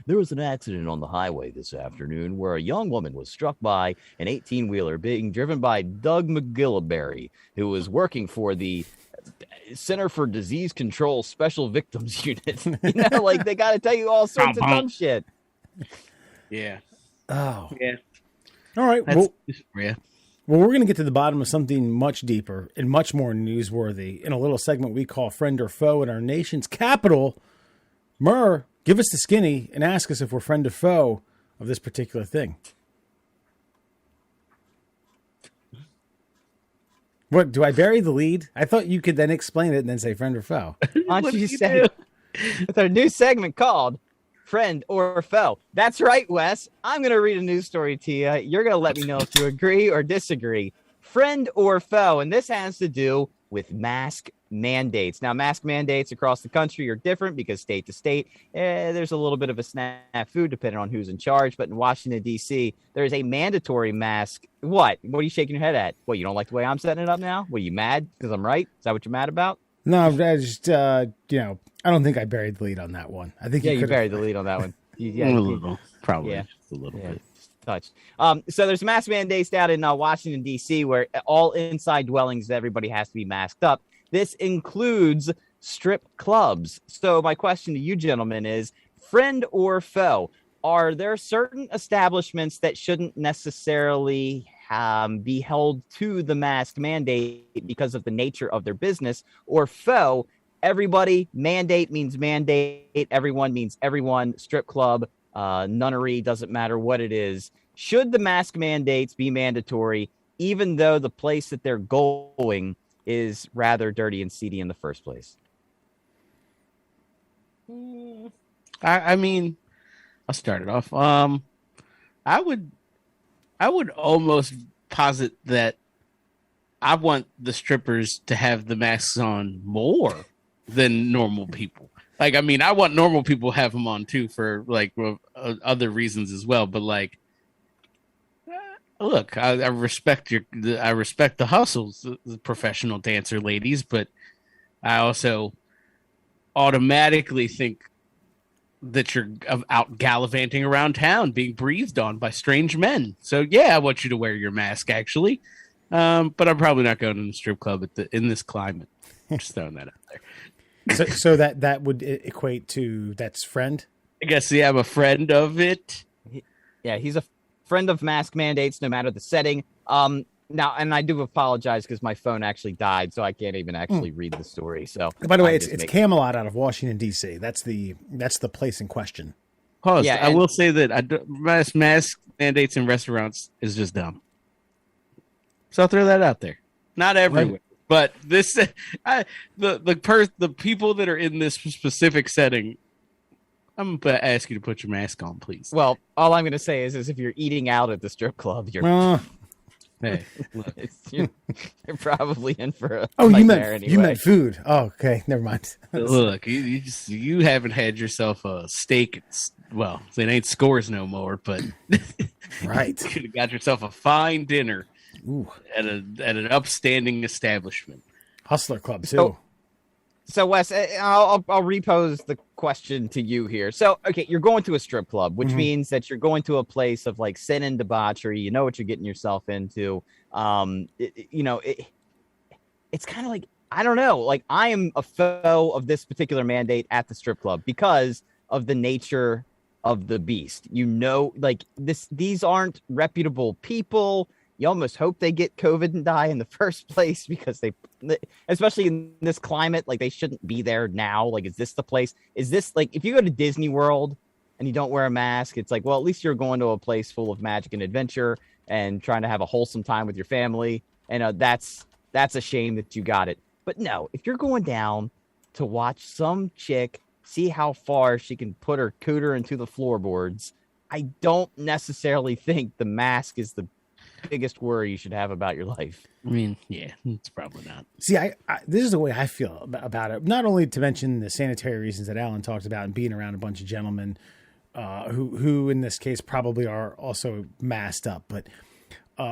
there was an accident on the highway this afternoon where a young woman was struck by an 18-wheeler being driven by Doug McGillivray, who was working for the Center for Disease Control Special Victims Unit. Like they got to tell you all sorts of dumb shit. Yeah. Oh. Yeah. All right. Yeah. Well, we're going to get to the bottom of something much deeper and much more newsworthy in a little segment we call Friend or Foe in our nation's capital. Murr, give us the skinny and ask us if we're friend or foe of this particular thing. What, do I bury the lead? I thought you could then explain it and then say friend or foe. Why don't you say with our new segment called Friend or Foe. That's right, Wes. I'm going to read a news story to you. You're going to let me know if you agree or disagree. Friend or foe. And this has to do with mask mandates. Now, mask mandates across the country are different because state to state, there's a little bit of a snafu depending on who's in charge. But in Washington, D.C., there's a mandatory mask. What? What are you shaking your head at? What, you don't like the way I'm setting it up now? What, are you mad because I'm right? Is that what you're mad about? No, I just, I don't think I buried the lead on that one. I think you buried the lead on that one. A little, probably. Yeah. Just a little bit. Touched. So there's mask mandates down in Washington, D.C., where all inside dwellings, everybody has to be masked up. This includes strip clubs. So my question to you gentlemen is, friend or foe? Are there certain establishments that shouldn't necessarily be held to the mask mandate because of the nature of their business? Or foe, everybody, mandate means mandate, everyone means everyone, strip club, nunnery, doesn't matter what it is. Should the mask mandates be mandatory, even though the place that they're going is rather dirty and seedy in the first place? I mean, I'll start it off. I would almost posit that I want the strippers to have the masks on more than normal people. Like, I mean, I want normal people to have them on too for like other reasons as well. But like, look, I respect the hustles, the professional dancer ladies, but I also automatically think that you're out gallivanting around town, being breathed on by strange men. So yeah, I want you to wear your mask actually, but I'm probably not going to the strip club in this climate. Just throwing that out there. So that would equate to that's friend? I guess, yeah, I'm a friend of it. Yeah, he's a friend of mask mandates no matter the setting. Now, and I do apologize because my phone actually died, so I can't even actually read the story. So, by the way, it's Camelot out of Washington, D.C. That's the place in question. Pause. Yeah, I will say that mask mandates in restaurants is just dumb. So I'll throw that out there. Not everywhere. Right. But this, the people that are in this specific setting, I'm going to ask you to put your mask on, please. Well, all I'm going to say is if you're eating out at the strip club, you're Hey, look. You're probably in for a Oh, nightmare anyway. you meant food. Oh, okay, never mind. Look, you haven't had yourself a steak. Well, it ain't Scores no more, but Right. you could have got yourself a fine dinner Ooh, at an upstanding establishment. Hustler Club too. So Wes, I'll repose the question to you here. So, okay, you're going to a strip club, which means that you're going to a place of like sin and debauchery. You know what you're getting yourself into. It's kind of like, I don't know, like I am a foe of this particular mandate at the strip club because of the nature of the beast. You know, like these aren't reputable people. You almost hope they get COVID and die in the first place because especially in this climate, like they shouldn't be there now. Like, is this the place? Is this like, if you go to Disney World and you don't wear a mask, it's like, well, at least you're going to a place full of magic and adventure and trying to have a wholesome time with your family. And that's a shame that you got it. But no, if you're going down to watch some chick see how far she can put her cooter into the floorboards, I don't necessarily think the mask is the biggest worry you should have about your life. I mean, yeah, it's probably not. See, I this is the way I feel about it. Not only to mention the sanitary reasons that Alan talked about and being around a bunch of gentlemen who in this case probably are also masked up, but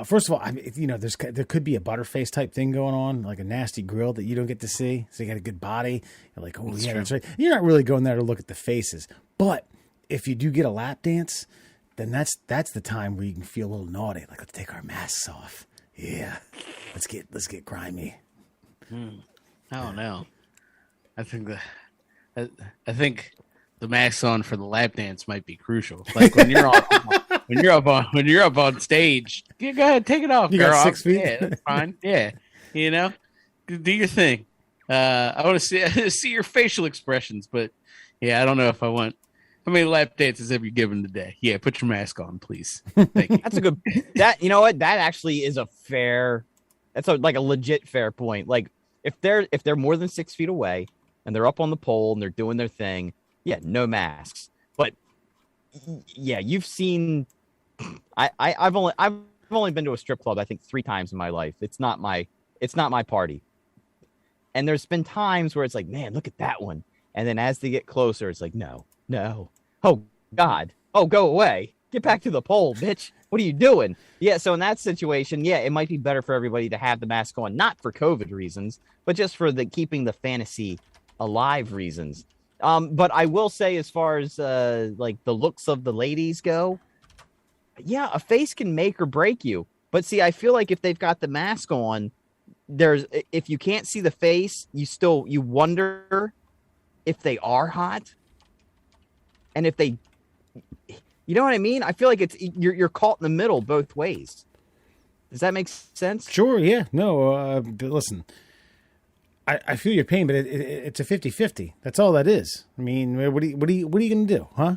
first of all, I mean, there could be a butterface type thing going on, like a nasty grill that you don't get to see. So you got a good body. You're like, oh, yeah, that's right. You're not really going there to look at the faces. But if you do get a lap dance, then that's the time where you can feel a little naughty. Like, let's take our masks off. Yeah, let's get grimy. I don't know. I think the mask on for the lap dance might be crucial. Like when you're when you're up on stage, you go ahead, take it off. You girl. got 6 feet. Yeah, that's fine. Yeah, do your thing. I want to see your facial expressions, but yeah, I don't know if I want. How many lap dances have you given today? Yeah, put your mask on, please. Thank you. That's a good. You know what? That actually is a fair. That's like a legit fair point. Like if they're more than 6 feet away and they're up on the pole and they're doing their thing, yeah, no masks. But yeah, you've seen. I've only been to a strip club I think 3 times in my life. It's not my party. And there's been times where it's like, man, look at that one. And then as they get closer, it's like, no. Oh, God. Oh, go away. Get back to the pole, bitch. What are you doing? Yeah, so in that situation, yeah, it might be better for everybody to have the mask on, not for COVID reasons, but just for the keeping the fantasy alive reasons. But I will say, as far as like the looks of the ladies go, yeah, a face can make or break you. But see, I feel like if they've got the mask on, if you can't see the face, you wonder if they are hot. And if they, you know what I mean? I feel like you're caught in the middle both ways. Does that make sense? Sure. Yeah. No. But listen, I feel your pain, but it's a 50-50. That's all that is. I mean, what are you going to do? Huh?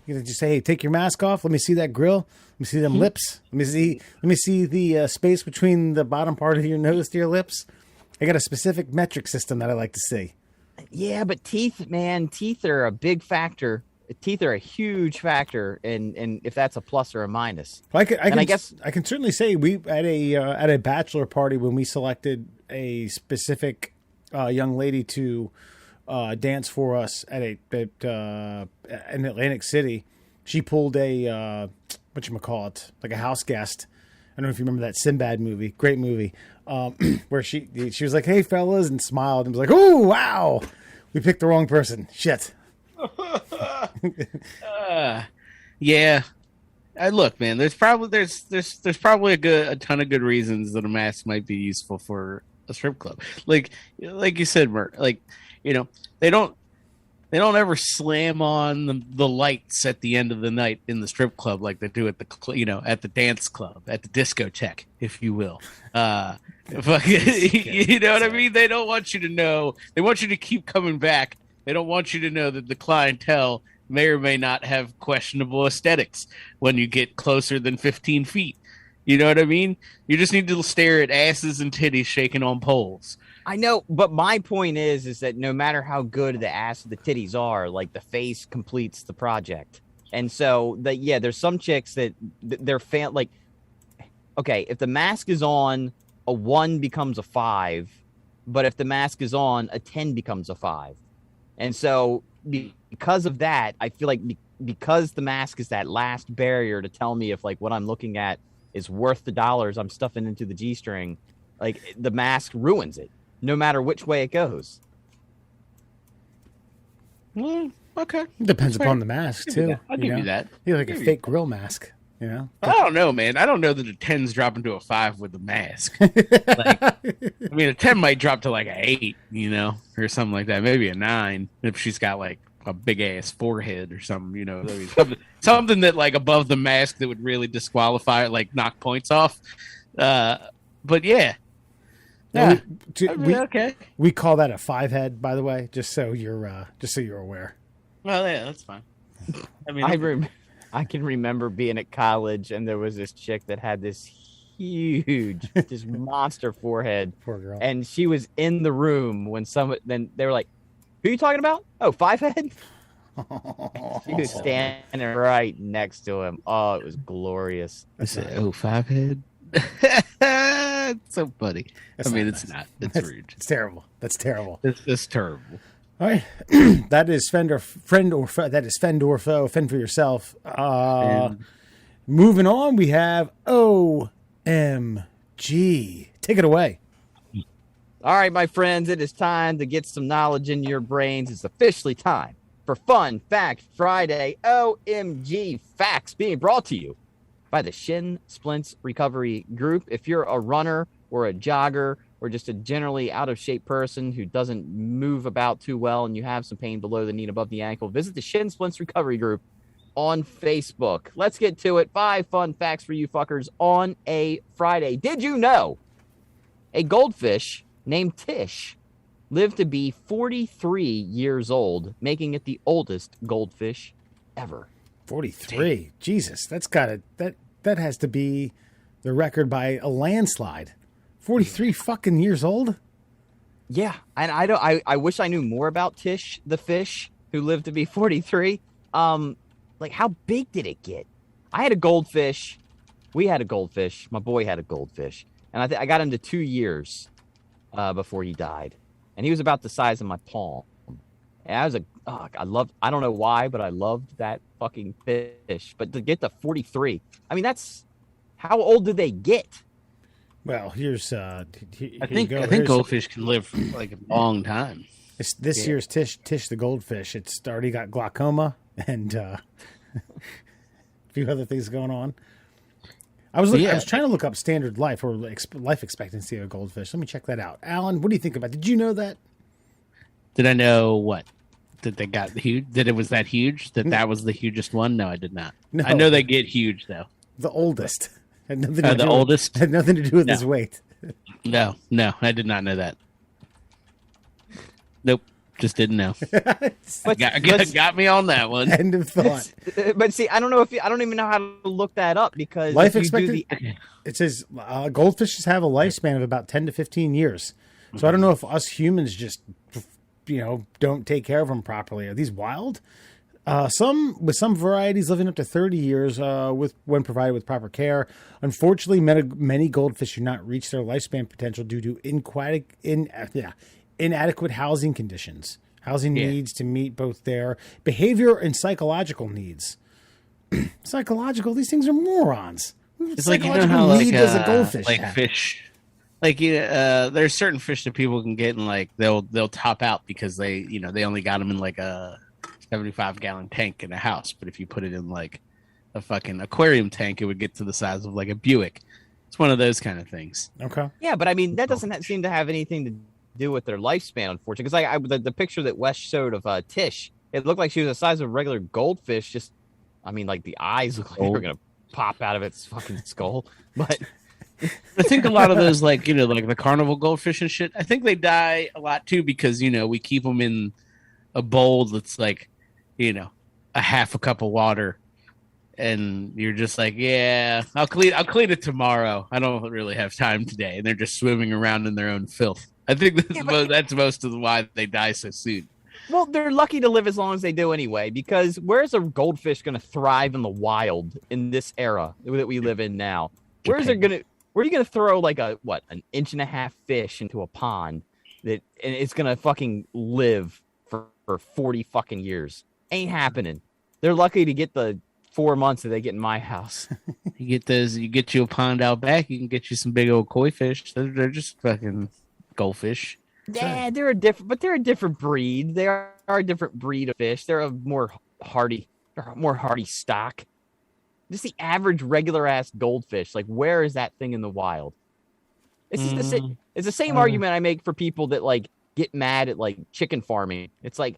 You gonna just say, hey, take your mask off. Let me see that grill. Let me see them lips. Let me see the space between the bottom part of your nose to your lips. I got a specific metric system that I like to see. Yeah, but teeth, man, teeth are a big factor. Teeth are a huge factor, and if that's a plus or a minus. Well, I can certainly say we at a bachelor party when we selected a specific young lady to dance for us in Atlantic City. She pulled a whatchamacallit, like a house guest. I don't know if you remember that Sinbad movie, great movie, where she was like, "Hey fellas," and smiled and was like, "Oh wow, we picked the wrong person. Shit." Yeah. Look, man. There's probably a ton of good reasons that a mask might be useful for a strip club. Like you said, Mert. Like, they don't ever slam on the lights at the end of the night in the strip club like they do at the dance club, at the discotheque, if you will. You know what I mean? They don't want you to know. They want you to keep coming back. They don't want you to know that the clientele may or may not have questionable aesthetics when you get closer than 15 feet. You know what I mean? You just need to stare at asses and titties shaking on poles. I know, but my point is that no matter how good the ass and the titties are, like the face completes the project. And so, there's some chicks that they're like okay, if the mask is on, a 1 becomes a 5, but if the mask is on, a 10 becomes a 5. And so because of that, I feel like because the mask is that last barrier to tell me if like what I'm looking at is worth the dollars I'm stuffing into the G-string, like the mask ruins it, no matter which way it goes. Well, okay. Depends upon the mask too. I'll give you that. You're like a fake grill mask, you know. I don't know, man. I don't know that a 10's dropping to a 5 with the mask. Like, I mean, a 10 might drop to like an 8, you know, or something like that. Maybe a 9 if she's got like a big ass forehead or something, you know, I mean, something that like above the mask that would really disqualify it, like knock points off. But yeah. Yeah. Okay. We call that a 5 head, by the way, just so you're aware. Well, yeah, that's fine. I mean, I can remember being at college and there was this chick that had this huge, just monster forehead. Poor girl. And she was in the room when then they were like, "Who are you talking about? Oh, 5 head." She was standing right next to him. Oh, it was glorious. I said, "Oh, 5 head." It's so funny. That's I mean, not it's nice. not. It's rude. It's terrible. That's terrible. It's terrible. All right, that is friend or foe. That is fend or foe. Fend for yourself. Moving on, we have OMG. Take it away. All right, my friends, it is time to get some knowledge in your brains. It's officially time for Fun Fact Friday. OMG Facts being brought to you by the Shin Splints Recovery Group. If you're a runner or a jogger or just a generally out-of-shape person who doesn't move about too well and you have some pain below the knee and above the ankle, visit the Shin Splints Recovery Group on Facebook. Let's get to it. 5 fun facts for you fuckers on a Friday. Did you know a goldfish named Tish lived to be 43 years old, making it the oldest goldfish ever? 43. Jesus, that has to be the record by a landslide. 43 fucking years old? Yeah, and I wish I knew more about Tish the fish who lived to be 43. Like how big did it get? I had a goldfish. We had a goldfish. My boy had a goldfish, and I got him to 2 years before he died, and he was about the size of my palm. And I don't know why, but I loved that fucking fish. But to get to 43, I mean, that's how old do they get? Well, here's I think goldfish can live for like a long time. This year's Tish the goldfish. It's already got glaucoma and a few other things going on. I was trying to look up standard life or life expectancy of a goldfish. Let me check that out. Alan, what do you think about it? Did you know that? Did I know what? That they got huge? That it was that huge? That was the hugest one? No, I did not. No. I know they get huge though. The oldest. Oldest? Had nothing to do with his weight. No, I did not know that. Nope, just didn't know. Got me on that one. End of thought. But see, I don't even know how to look that up because life expectancy. It says goldfishes have a lifespan of about 10 to 15 years. So I don't know if us humans just, don't take care of them properly. Are these wild? Some varieties living up to 30 years when provided with proper care. Unfortunately, many goldfish do not reach their lifespan potential due to inadequate housing conditions. Housing needs to meet both their behavior and psychological needs. Psychological? These things are morons. It's like, how need does a goldfish have? Fish. Like there's certain fish that people can get and like they'll top out because they only got them in like a 75-gallon tank in a house, but if you put it in like a fucking aquarium tank, it would get to the size of like a Buick. It's one of those kind of things. Okay. Yeah, but I mean that doesn't seem to have anything to do with their lifespan, unfortunately. Because the picture that Wes showed of Tish, it looked like she was the size of a regular goldfish. Just, I mean, like the eyes look like they were gonna pop out of its fucking skull. But I think a lot of those, like like the carnival goldfish and shit, I think they die a lot too because we keep them in a bowl that's like a half a cup of water, and you're just like, yeah, I'll clean it tomorrow. I don't really have time today, and they're just swimming around in their own filth. I think that's most of why they die so soon. Well, they're lucky to live as long as they do anyway, because where's a goldfish going to thrive in the wild in this era that we live in now? Where are you gonna throw like an inch and a half fish into a pond and it's gonna fucking live for 40 fucking years? Ain't happening. They're lucky to get the 4 months that they get in my house. You get you a pond out back, you can get you some big old koi fish. They're just fucking goldfish. Yeah, they're a different breed. They are a different breed of fish. They're a more hardy stock. Just the average regular ass goldfish. Like, where is that thing in the wild? It's just it's the same argument I make for people that like get mad at like chicken farming. It's like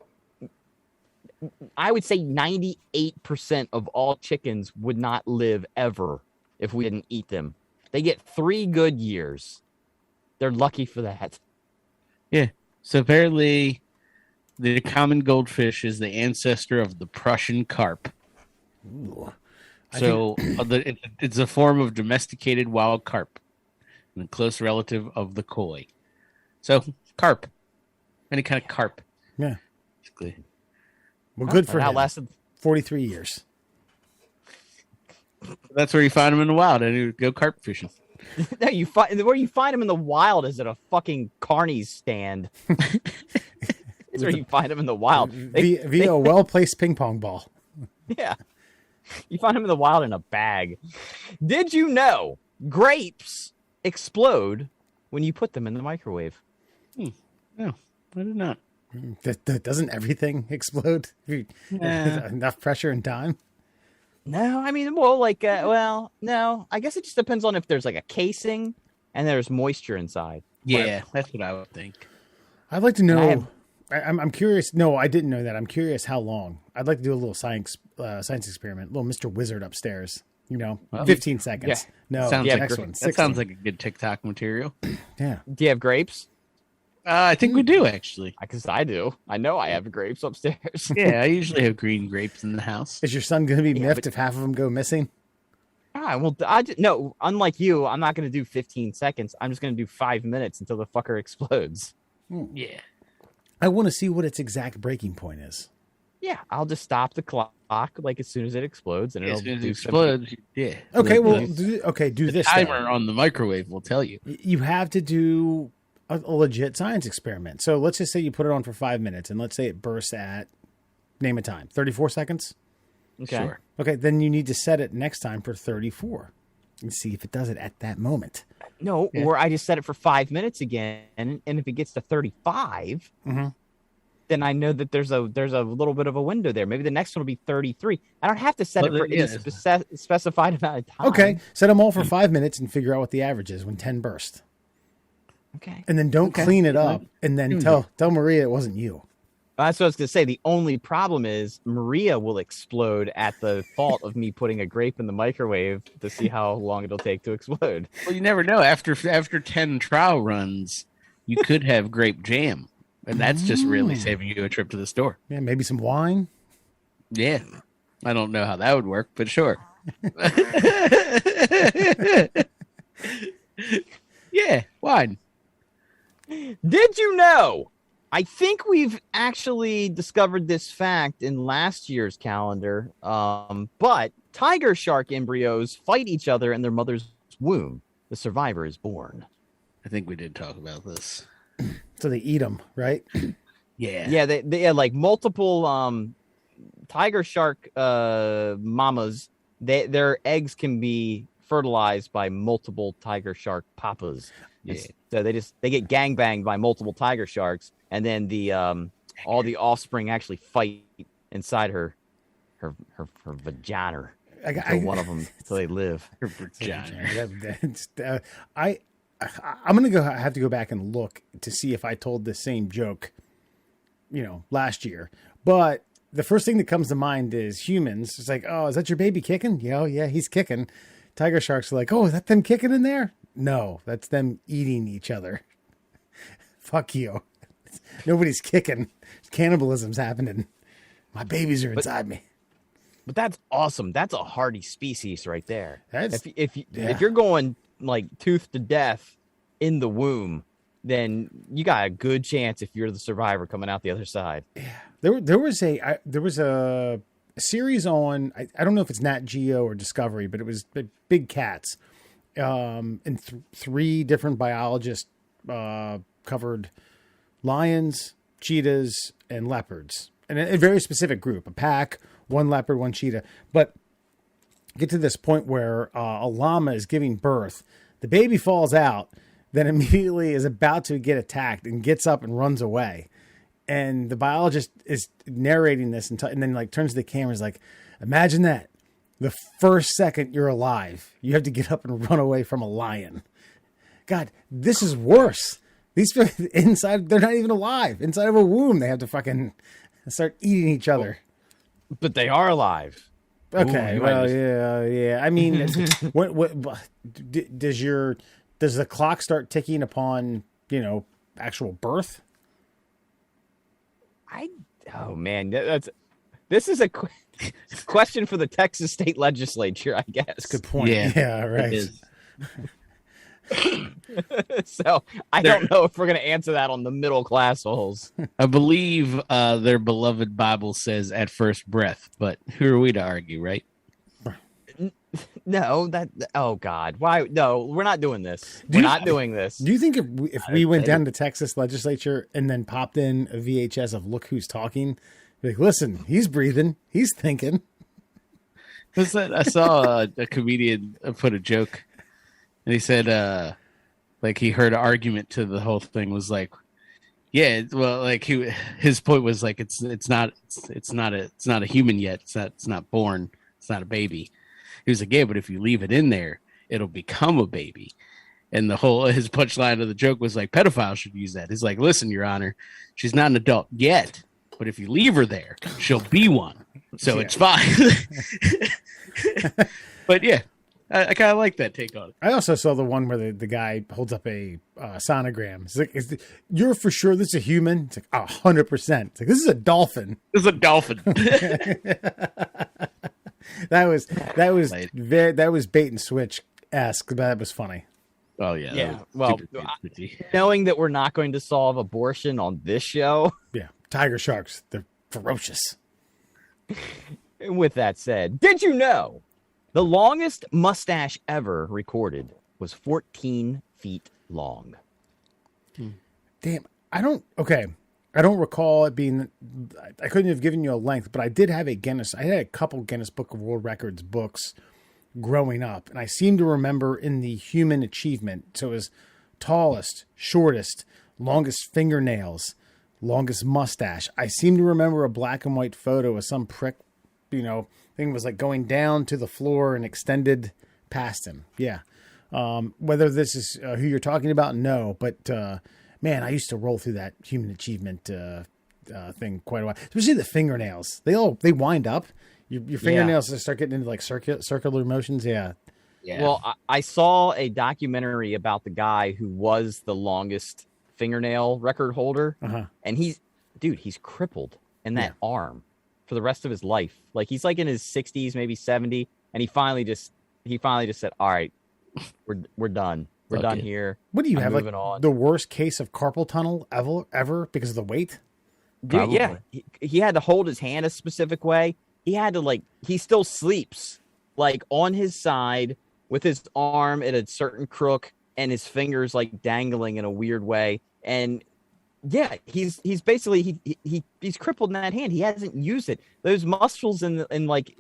I would say 98% of all chickens would not live ever if we didn't eat them. They get 3 good years. They're lucky for that. Yeah. So apparently the common goldfish is the ancestor of the Prussian carp. Ooh. So it's a form of domesticated wild carp and a close relative of the koi. So carp. Any kind of carp. Yeah. Basically. Well, good for him. Lasted 43 years. That's where you find them in the wild, and you go carp fishing. No, where you find them in the wild is at a fucking carnies stand. That's where you find them in the wild. Via a well-placed ping pong ball. Yeah. You find them in the wild in a bag. Did you know grapes explode when you put them in the microwave? No, I did not. Doesn't everything explode? Enough pressure and time? No, I mean, well, no. I guess it just depends on if there's like a casing and there's moisture inside. Yeah, that's what I would think. I'd like to know. I'm curious. No, I didn't know that. I'm curious how long. I'd like to do a little science experiment. Little Mr. Wizard upstairs. 15 seconds. Yeah. No, next one. That 60. sounds like a good TikTok material. Yeah. Do you have grapes? I think we do, actually. Because I do. I know I have grapes upstairs. Yeah, I usually have green grapes in the house. Is your son going to be miffed if half of them go missing? No, unlike you, I'm not going to do 15 seconds. I'm just going to do 5 minutes until the fucker explodes. Yeah. I want to see what its exact breaking point is. Yeah, I'll just stop the clock like as soon as it explodes, and as soon as it explodes. Yeah. Okay. Well. Do this. Timer on the microwave will tell you. You have to do a legit science experiment. So let's just say you put it on for 5 minutes, and let's say it bursts at name a time, 34 seconds. Okay. Sure. Okay. Then you need to set it next time for 34, and see if it does it at that moment. No, or I just set it for 5 minutes again, and if it gets to 35. Then I know that there's a little bit of a window there. Maybe the next one will be 33. I don't have to set it for any specified amount of time. Okay, set them all for 5 minutes and figure out what the average is when 10 burst. Okay. And then don't clean it up, and then tell Maria it wasn't you. That's what I was going to say. The only problem is Maria will explode at the fault of me putting a grape in the microwave to see how long it'll take to explode. Well, you never know. After 10 trial runs, you could have grape jam. And that's just really saving you a trip to the store. Yeah, maybe some wine. Yeah. I don't know how that would work, but sure. Yeah, wine. Did you know? I think we've actually discovered this fact in last year's calendar. But tiger shark embryos fight each other in their mother's womb. The survivor is born. I think we did talk about this. So they eat them, right? Yeah. Yeah, they had like multiple tiger shark mamas. Their eggs can be fertilized by multiple tiger shark papas. Yeah. So they get gangbanged by multiple tiger sharks, and then all the offspring actually fight inside her vagina. One of them until they live. Her vagina. I'm gonna have to go back and look to see if I told the same joke, last year. But the first thing that comes to mind is humans. It's like, oh, is that your baby kicking? Yeah, he's kicking. Tiger sharks are like, oh, is that them kicking in there? No, that's them eating each other. Fuck you. Nobody's kicking. Cannibalism's happening. My babies are inside me. But that's awesome. That's a hardy species right there. If you're going like tooth to death in the womb, then you got a good chance if you're the survivor coming out the other side. Yeah, there was a series on I don't know if it's Nat Geo or Discovery, but it was big cats, and three different biologists covered lions, cheetahs, and leopards, and a very specific group: a pack, one leopard, one cheetah. But get to this point where a llama is giving birth, the baby falls out, then immediately is about to get attacked and gets up and runs away. And the biologist is narrating this and then like turns to the camera and is like, imagine that. The first second you're alive, you have to get up and run away from a lion. God, this is worse. These inside, they're not even alive. Inside of a womb, they have to fucking start eating each other. But they are alive. Okay, Ooh, well, yeah. I mean, does the clock start ticking upon, actual birth? Oh man, this is a question for the Texas state legislature, I guess. That's a good point. Yeah, right. So I don't know if we're going to answer that on the middle class holes. I believe their beloved Bible says at first breath, but who are we to argue, right? No, oh God, why? No, we're not doing this. We're not doing this. Do you think if we went down to Texas legislature and then popped in a VHS of Look Who's Talking, like, listen, he's breathing, he's thinking. I saw a comedian put a joke, and he said, like he heard an argument to the whole thing was like, yeah, well, like his point was like it's not a human yet. It's not born. It's not a baby. He was like, yeah, but if you leave it in there, it'll become a baby. And his punchline of the joke was like, pedophiles should use that. He's like, listen, Your Honor, she's not an adult yet, but if you leave her there, she'll be one. So it's fine. But yeah, I kind of like that take on it. I also saw the one where the guy holds up a sonogram. It's like, you're for sure this is a human? It's like, 100%. It's like, this is a dolphin. This is a dolphin. That was bait and switch-esque, but that was funny. Oh yeah. Yeah. Well, knowing that we're not going to solve abortion on this show. Yeah. Tiger sharks, they're ferocious. With that said, did you know the longest mustache ever recorded was 14 feet long? Damn. I don't recall it being, I couldn't have given you a length, but I did have I had a couple Guinness Book of World Records books growing up. And I seem to remember in the human achievement. So it was tallest, shortest, longest fingernails, longest mustache. I seem to remember a black and white photo of some prick, thing was like going down to the floor and extended past him. Yeah. Whether this is who you're talking about, no, but, man, I used to roll through that human achievement thing quite a while. Especially the fingernails. They wind up. Your fingernails just start getting into like circular motions. Yeah. Well, I saw a documentary about the guy who was the longest fingernail record holder, and he's crippled in that arm for the rest of his life. Like he's like in his 60s, maybe 70, and he finally just said, "All right, we're done." We're done here. What do you have? Like the worst case of carpal tunnel ever because of the weight? Dude, yeah. He had to hold his hand a specific way. He had to he still sleeps like on his side with his arm at a certain crook and his fingers like dangling in a weird way. And yeah, he's basically he's crippled in that hand. He hasn't used it. Those muscles in like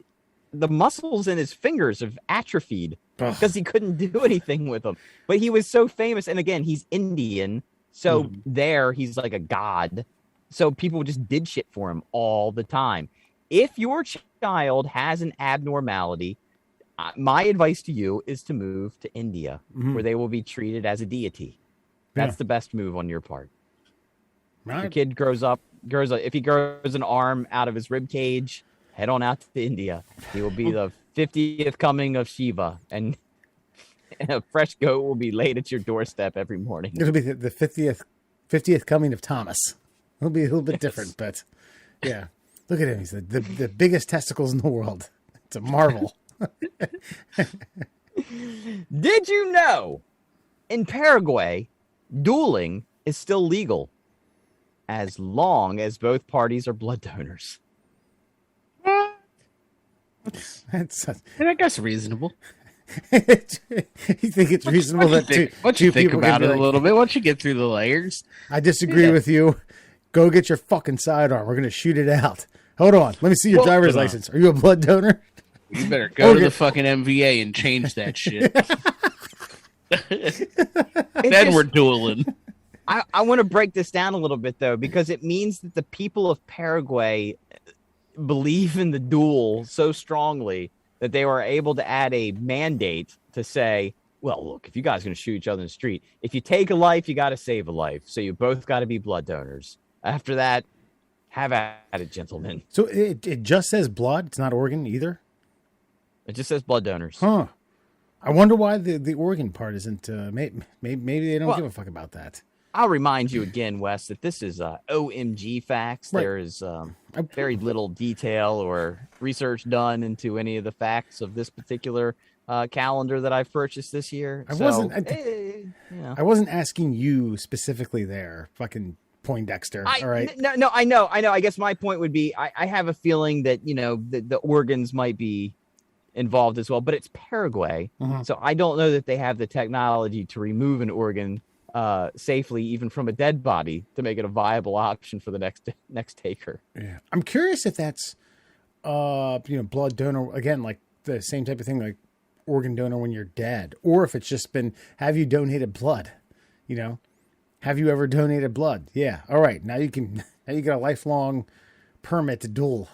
the muscles in his fingers have atrophied because he couldn't do anything with them. But he was so famous. And again, he's Indian. So there he's like a god. So people just did shit for him all the time. If your child has an abnormality, my advice to you is to move to India where they will be treated as a deity. That's the best move on your part. Right. Your kid grows up. If he grows an arm out of his rib cage, head on out to India. He will be the 50th coming of Shiva, and a fresh goat will be laid at your doorstep every morning. It'll be the 50th coming of Thomas. It'll be a little bit different, but yeah. Look at him. He's the biggest testicles in the world. It's a marvel. Did you know in Paraguay, dueling is still legal as long as both parties are blood donors? And I guess reasonable. You think it's reasonable that two think people about can it be a little bit? Once you get through the layers, I disagree with you. Go get your fucking sidearm. We're gonna shoot it out. Hold on. Let me see your driver's license. Are you a blood donor? You better go to the fucking MVA and change that shit. Then we're dueling. I want to break this down a little bit, though, because it means that the people of Paraguay believe in the duel so strongly that they were able to add a mandate to say, well, look, if you guys are going to shoot each other in the street, if you take a life, you got to save a life. So you both got to be blood donors. After that, have at it, gentlemen. So it just says blood. It's not organ either. It just says blood donors. Huh. I wonder why the organ part isn't. Maybe they don't give a fuck about that. I'll remind you again, Wes, that this is OMG facts. Right. There is very little detail or research done into any of the facts of this particular calendar that I've purchased this year. I wasn't asking you specifically there, fucking Poindexter. All right. No, I know. I guess my point would be I have a feeling that, the organs might be involved as well, but it's Paraguay. So I don't know that they have the technology to remove an organ safely, even from a dead body, to make it a viable option for the next taker. Yeah, I'm curious if that's blood donor again, like the same type of thing, like organ donor when you're dead, or if it's just been, have you donated blood? Have you ever donated blood? Yeah. All right. Now you get a lifelong permit to duel.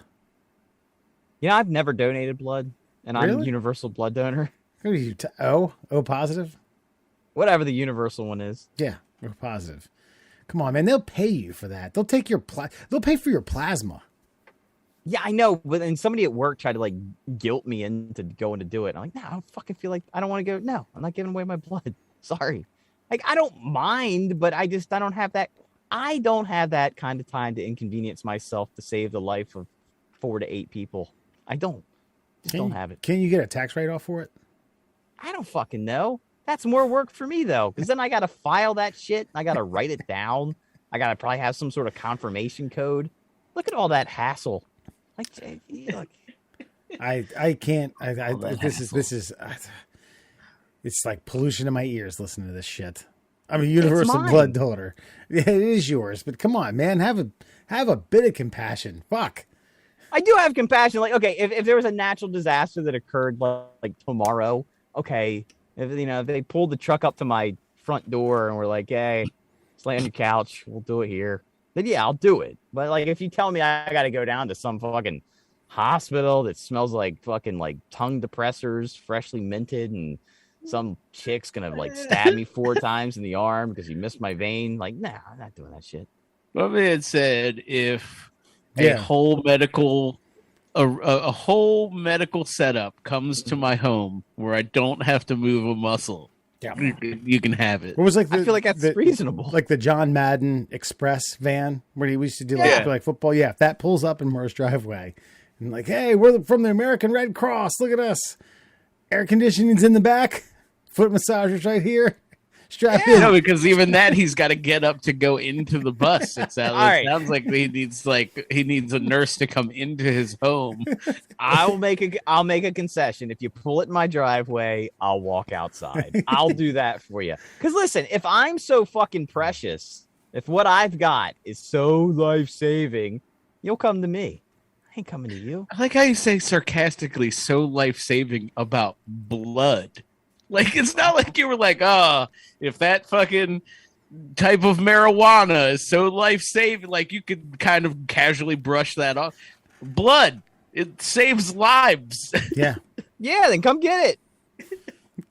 I've never donated blood, and Really? I'm a universal blood donor. Who are you? O positive? Whatever the universal one is. Yeah, O positive. Come on, man. They'll pay you for that. They'll take they'll pay for your plasma. Yeah, I know. But then somebody at work tried to guilt me into going to do it. I'm like, no, I don't fucking feel like I don't want to go. No, I'm not giving away my blood. Sorry. I don't mind, but I don't have that. I don't have that kind of time to inconvenience myself to save the life of 4 to 8 people. I don't. Don't have it. Can you get a tax write-off for it? I don't fucking know. That's more work for me, though, because then I got to file that shit. I got to write it down. I got to probably have some sort of confirmation code. Look at all that hassle. Look. I can't. This is. It's like pollution in my ears listening to this shit. I'm a universal blood donor. Yeah, it is yours, but come on, man. Have a bit of compassion. Fuck. I do have compassion. Okay, if there was a natural disaster that occurred like tomorrow, okay. If they pulled the truck up to my front door and were like, hey, just lay on your couch, we'll do it here, then yeah, I'll do it. But if you tell me I got to go down to some fucking hospital that smells like fucking tongue depressors, freshly minted, and some chick's gonna stab me 4 times in the arm because you missed my vein, nah, I'm not doing that shit. My man said if a whole medical setup comes to my home where I don't have to move a muscle, you can have it. What was I feel like that's reasonable. Like the John Madden Express van where he used to do like football. Yeah, if that pulls up in Moore's driveway and hey, we're from the American Red Cross. Look at us. Air conditioning's in the back. Foot massager's right here. Strap in. No, because even that he's got to get up to go into the bus. It sounds like he needs a nurse to come into his home. I'll make a concession. If you pull it in my driveway, I'll walk outside. I'll do that for you. Because listen, if I'm so fucking precious, if what I've got is so life-saving, you'll come to me. I ain't coming to you. I like how you say sarcastically so life-saving about blood. It's not like you were if that fucking type of marijuana is so life-saving, you could kind of casually brush that off. Blood, it saves lives. Yeah. Yeah, then come get it.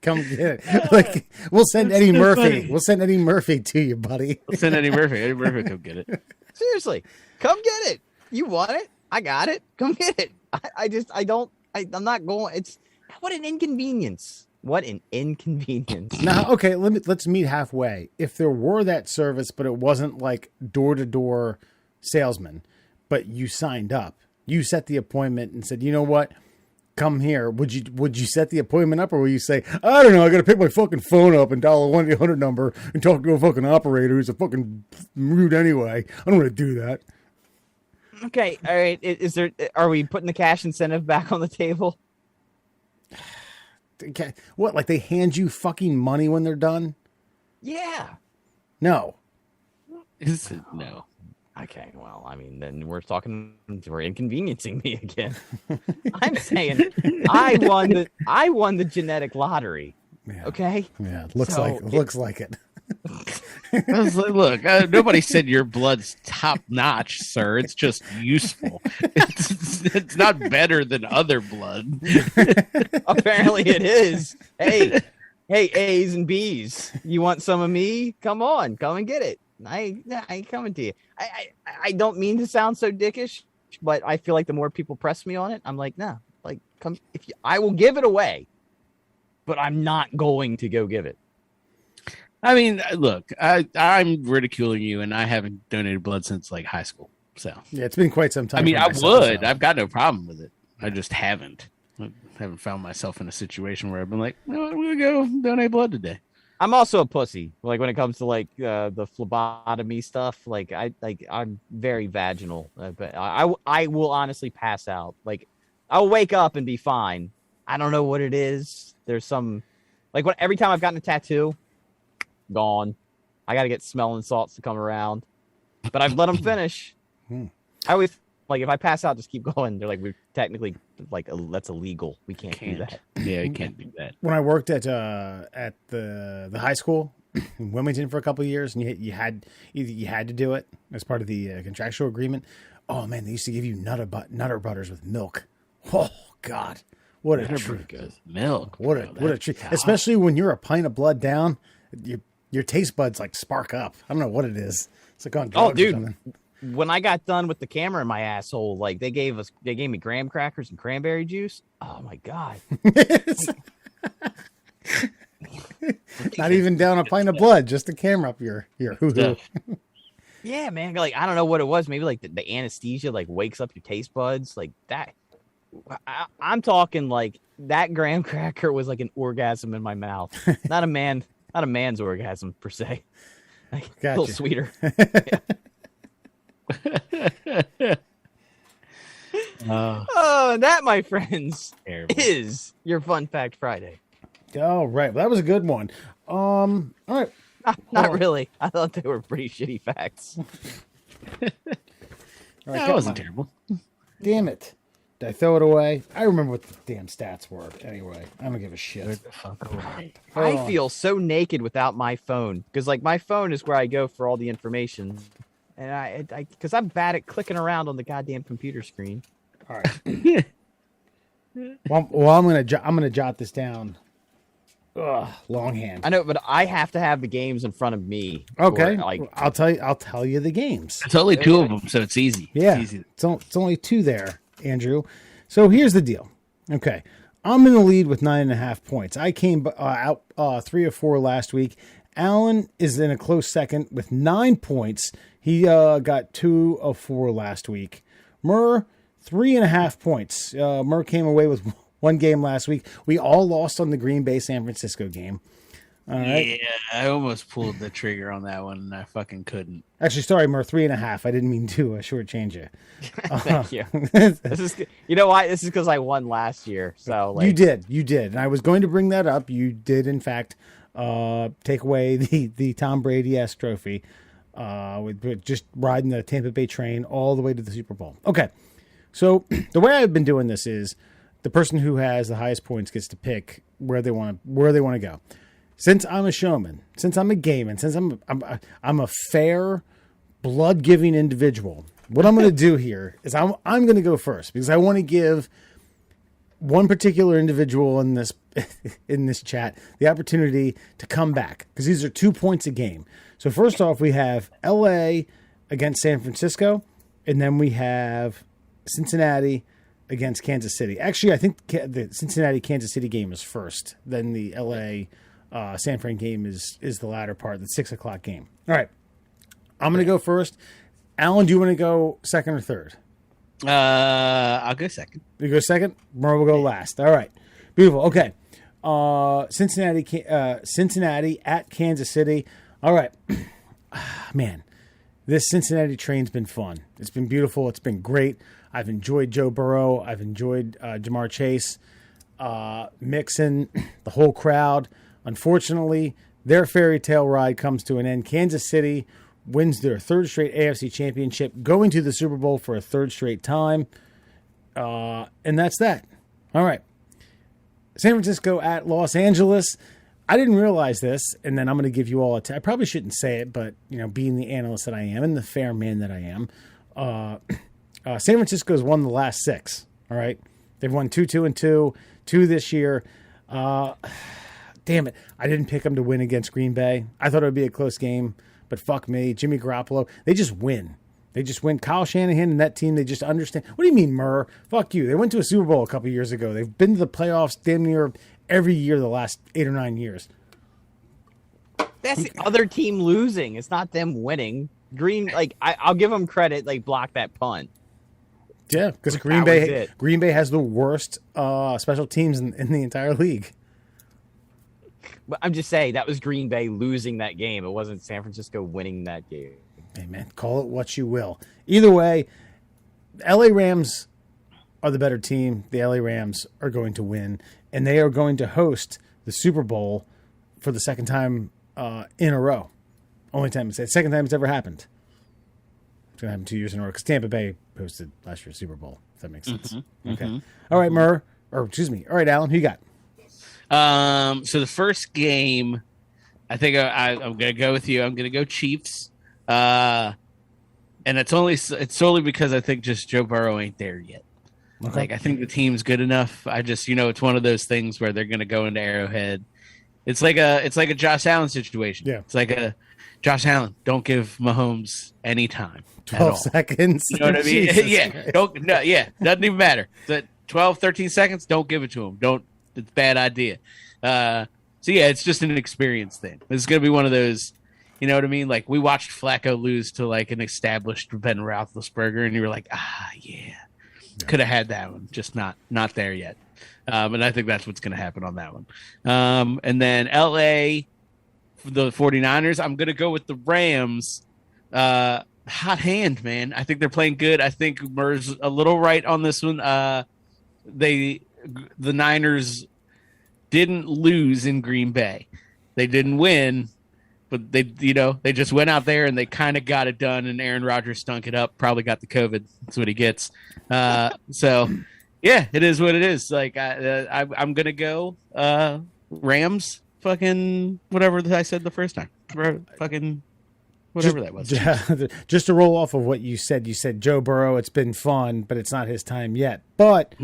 Come get it. We'll send Eddie Murphy. Funny. We'll send Eddie Murphy to you, buddy. We'll send Eddie Murphy. Eddie Murphy, come get it. Seriously, come get it. You want it? I got it. Come get it. I'm not going. What an inconvenience. What an inconvenience. Now, okay, let's meet halfway. If there were that service, but it wasn't door-to-door salesman, but you signed up, you set the appointment and said, you know what, come here. Would you set the appointment up, or will you say, I don't know, I got to pick my fucking phone up and dial a 1-800 number and talk to a fucking operator who's a fucking rude anyway. I don't want to do that. Okay, all right. Are we putting the cash incentive back on the table? What? Like they hand you fucking money when they're done? Yeah. No. No. Okay, well, I mean, then we're inconveniencing me again. I'm saying I won the genetic lottery. Yeah. Okay. Yeah. Looks like it. I was like, look, nobody said your blood's top notch, sir. It's just useful. It's not better than other blood. Apparently it is. Hey, A's and B's. You want some of me? Come on, come and get it. I ain't coming to you. I don't mean to sound so dickish, but I feel like the more people press me on it, I'm like, no, like come I will give it away, but I'm not going to go give it. I mean, look, I'm ridiculing you, and I haven't donated blood since like high school. So yeah, it's been quite some time. I mean, I would. So. I've got no problem with it. I just haven't. I haven't found myself in a situation where I've been like, no, I'm gonna go donate blood today. I'm also a pussy. Like when it comes to like the phlebotomy stuff, like I'm very vaginal, but I will honestly pass out. Like I'll wake up and be fine. I don't know what it is. There's some like every time I've gotten a tattoo, gone. I got to get smelling salts to come around, but I've let them finish. I always like if I pass out, just keep going. They're like, we're technically like that's illegal. We can't do that. Yeah, you can't do that. When I worked at the high school in Wilmington for a couple of years, and you had to do it as part of the contractual agreement. Oh man, they used to give you nutter butters with milk. Oh God, what a treat! Milk. What a treat! Especially when you're a pint of blood down, your taste buds like spark up. I don't know what it is. It's like on drugs. Oh, dude. Or something. When I got done with the camera in my asshole, like they gave me graham crackers and cranberry juice. Oh my God. Not even down a pint of blood, just the camera up your hoo-hoo. Yeah, man. Like I don't know what it was. Maybe like the anesthesia like wakes up your taste buds like that. I'm talking like that graham cracker was like an orgasm in my mouth. Not a man's orgasm per se. Like, gotcha. A little sweeter. That, my friends, is your Fun Fact Friday. Oh, right. Well, that was a good one. All right. Not really. I thought they were pretty shitty facts. All right, That wasn't terrible. Damn it. Did I throw it away? I remember what the damn stats were. Anyway, I don't give a shit. I feel so naked without my phone because, like, my phone is where I go for all the information, and because I'm bad at clicking around on the goddamn computer screen. All right. well, I'm gonna jot this down. Ugh, longhand. I know, but I have to have the games in front of me. Okay, like I'll tell you the games. It's only two of them, so it's easy. Yeah, it's only two there, Andrew. So here's the deal. Okay, I'm in the lead with 9.5 points. I came out 3 or 4 last week. Alan is in a close second with 9 points. He got 2 of 4 last week. Murr, 3.5 points. Murr came away with one game last week. We all lost on the Green Bay San Francisco game. All right. Yeah, I almost pulled the trigger on that one, and I fucking couldn't. Actually, sorry, Murr, 3.5. I didn't mean to shortchange you. Thank you. This is, you know why? This is because I won last year. So like, you did, and I was going to bring that up. You did, in fact, take away the Tom Brady-esque trophy, with just riding the Tampa Bay train all the way to the Super Bowl. Okay, so the way I've been doing this is the person who has the highest points gets to pick where they want to go. Since I'm a showman, since I'm a gamer, since I'm a fair, blood-giving individual, what I'm going to do here is I'm going to go first because I want to give one particular individual in this chat the opportunity to come back because these are 2 points a game. So first off, we have LA against San Francisco, and then we have Cincinnati against Kansas City. Actually, I think the Cincinnati-Kansas City game is first. Then the LA San Fran game is the latter part, the 6 o'clock game. All right. I'm going to go first. Alan, do you want to go second or third? I'll go second. You go second? Murr will go last. All right. Beautiful. Okay. Cincinnati at Kansas City. All right. Man, this Cincinnati train's been fun. It's been beautiful. It's been great. I've enjoyed Joe Burrow. I've enjoyed Jamar Chase. Mixon, the whole crowd. Unfortunately, their fairy tale ride comes to an end. Kansas City wins their third straight AFC championship, going to the Super Bowl for a third straight time. And that's that. All right. San Francisco at Los Angeles. I didn't realize this, and then I'm going to give you all I probably shouldn't say it, but, being the analyst that I am and the fair man that I am, San Francisco's won the last 6. All right. They've won 2-2-2, 2 this year. Damn it. I didn't pick them to win against Green Bay. I thought it would be a close game, but fuck me. Jimmy Garoppolo, they just win. They just win. Kyle Shanahan and that team, they just understand. What do you mean, Murr? Fuck you. They went to a Super Bowl a couple years ago. They've been to the playoffs damn near every year the last 8 or 9 years. That's the other team losing. It's not them winning. I'll give them credit. Block that punt. Yeah, because Green Bay has the worst special teams in the entire league. But I'm just saying that was Green Bay losing that game. It wasn't San Francisco winning that game. Hey, man, call it what you will. Either way, the LA Rams are the better team. The LA Rams are going to win, and they are going to host the Super Bowl for the second time in a row. Second time it's ever happened. It's going to happen 2 years in a row because Tampa Bay hosted last year's Super Bowl, if that makes sense. Mm-hmm. Okay. All right, All right, Alan, who you got? So the first game, I think I'm going to go with you. I'm going to go Chiefs. And it's solely because I think just Joe Burrow ain't there yet. Okay. I think the team's good enough. I just, it's one of those things where they're going to go into Arrowhead. It's like a Josh Allen situation. Yeah. It's like a Josh Allen. Don't give Mahomes any time. 12 seconds. You know what I mean? Yeah. Doesn't even matter. 12, 13 seconds. Don't give it to him. It's a bad idea. It's just an experience thing. It's going to be one of those. You know what I mean? We watched Flacco lose to an established Ben Roethlisberger, and you were like, yeah. Could have had that one, just not there yet. And I think that's what's going to happen on that one. And then L.A., for the 49ers, I'm going to go with the Rams. Hot hand, man. I think they're playing good. I think Murr's a little right on this one. The Niners didn't lose in Green Bay. They didn't win. But they just went out there and they kind of got it done. And Aaron Rodgers stunk it up. Probably got the COVID. That's what he gets. It is what it is. I'm gonna go Rams. Fucking whatever I said the first time. Fucking whatever that was. Just to roll off of what you said. You said Joe Burrow. It's been fun, but it's not his time yet. But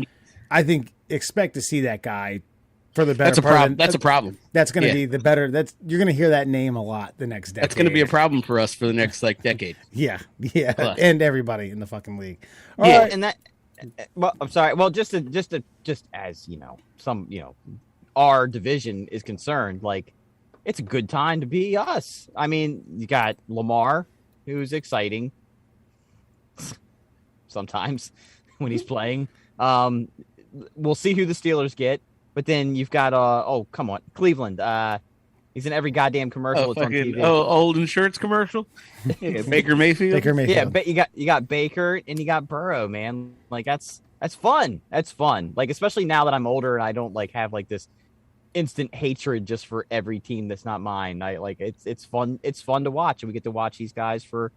I think expect to see that guy. For the better that's a problem. That's going to be the better. You're going to hear that name a lot the next decade. That's going to be a problem for us for the next decade. Yeah, and everybody in the fucking league. All right. And that. Well, I'm sorry. Well, just as some our division is concerned, it's a good time to be us. I mean, you got Lamar, who's exciting sometimes when he's playing. We'll see who the Steelers get. But then you've got come on, Cleveland. He's in every goddamn commercial. It's on TV. Old insurance commercial. Yeah, Baker Mayfield. Yeah, but you got Baker and you got Burrow, man. That's fun. That's fun. Especially now that I'm older and I don't have this instant hatred just for every team that's not mine. It's fun. It's fun to watch, and we get to watch these guys for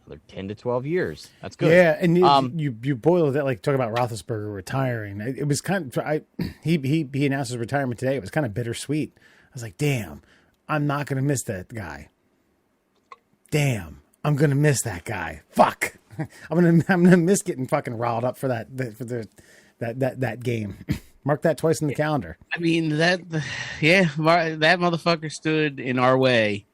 another 10 to 12 years. That's good. Yeah, and you boiled it talk about Roethlisberger retiring. It was kind of he announced his retirement today. It was kind of bittersweet. I was like, damn, I'm not gonna miss that guy. Damn, I'm gonna miss that guy. Fuck, I'm gonna miss getting fucking riled up for that game. Mark that twice in the calendar. I mean that motherfucker stood in our way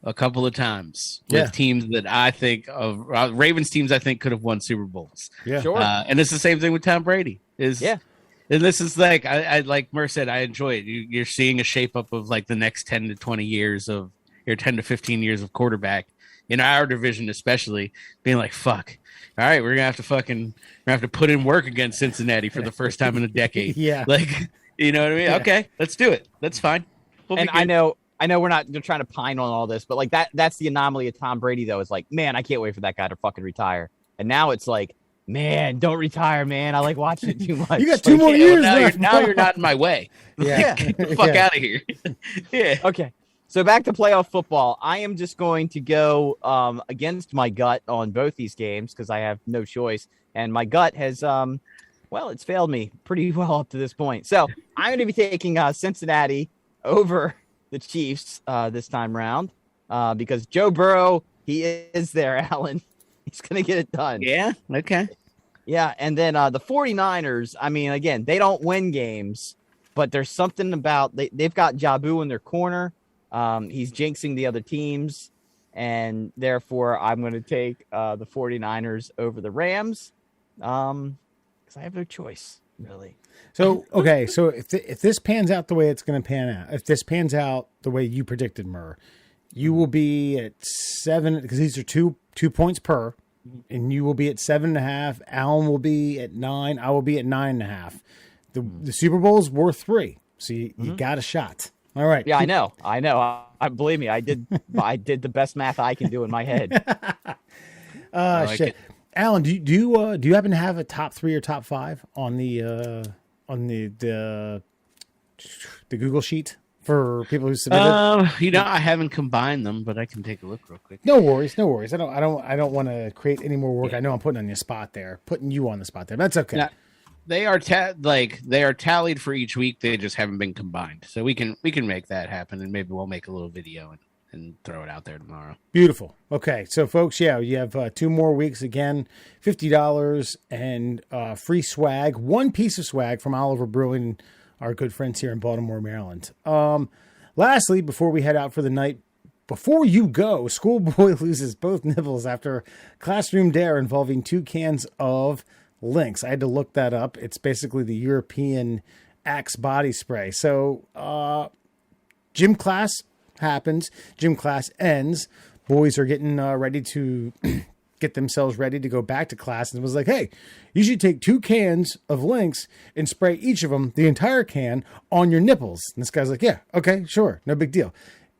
a couple of times with teams that I think of Ravens teams I think could have won Super Bowls. Yeah, sure. And it's the same thing with Tom Brady. And this is I like Murr said, I enjoy it. You're seeing a shape up of the next 10 to 20 years of 10 to 15 years of quarterback in our division, especially being fuck. All right, we're gonna have to put in work against Cincinnati for the first time in a decade. Yeah, you know what I mean? Yeah. Okay, let's do it. That's fine. And I know we're not trying to pine on all this, but that's the anomaly of Tom Brady, though. Is man, I can't wait for that guy to fucking retire. And now it's Man, don't retire, man. I like watching it too much. You got 2 more Yeah, years now, left. now you're not in my way. Yeah. Get the fuck out of here. Yeah. Okay. So back to playoff football. I am just going to go against my gut on both these games because I have no choice. And my gut has, it's failed me pretty well up to this point. So I'm going to be taking Cincinnati over the Chiefs this time round because Joe Burrow, he is there, Alan. He's going to get it done. Yeah. Okay. Yeah. And then the 49ers, I mean, again, they don't win games, but there's something about they've got Jabu in their corner. He's jinxing the other teams, and therefore I'm going to take the 49ers over the Rams because I have no choice, really. So, okay, so if this pans out the way it's going to pan out, if this pans out the way you predicted, Murr, you will be at 7, because these are two points per, and you will be at 7.5. Alan will be at 9. I will be at 9.5. The Super Bowl's worth 3, so you got a shot. All right. Yeah, I know. I believe me. I did the best math I can do in my head. Shit. Alan, do you happen to have a top 3 or top 5 on the Google sheet for people who submitted? I haven't combined them, but I can take a look real quick. No worries. I don't want to create any more work. I know I'm putting you on the spot there. That's okay. Now, they are tallied for each week. They just haven't been combined, so we can make that happen, and maybe we'll make a little video and throw it out there tomorrow. Beautiful. Okay, so folks, yeah, you have 2 more weeks again, $50 and free swag, 1 piece of swag from Oliver Brewing, our good friends here in Baltimore, Maryland. Lastly, before we head out for the night, before you go, Schoolboy loses both nipples after classroom dare involving 2 cans of Lynx. I had to look that up. It's basically the European Axe body spray. So gym class happens. Gym class ends. Boys are getting ready to get themselves ready to go back to class. And it was like, hey, you should take 2 cans of Lynx and spray each of them, the entire can, on your nipples. And this guy's like, yeah, okay, sure, no big deal.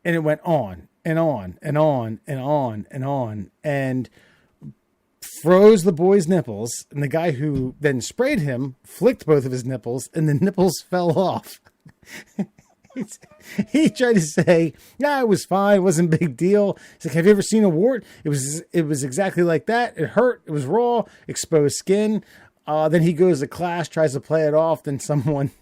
And it went on and on and on and on and on and froze the boy's nipples. And the guy who then sprayed him flicked both of his nipples, and the nipples fell off. He tried to say, "Yeah, it was fine. It wasn't a big deal." He's like, "Have you ever seen a wart? It was exactly like that. It hurt. It was raw, exposed skin." Then he goes to class, tries to play it off. Then someone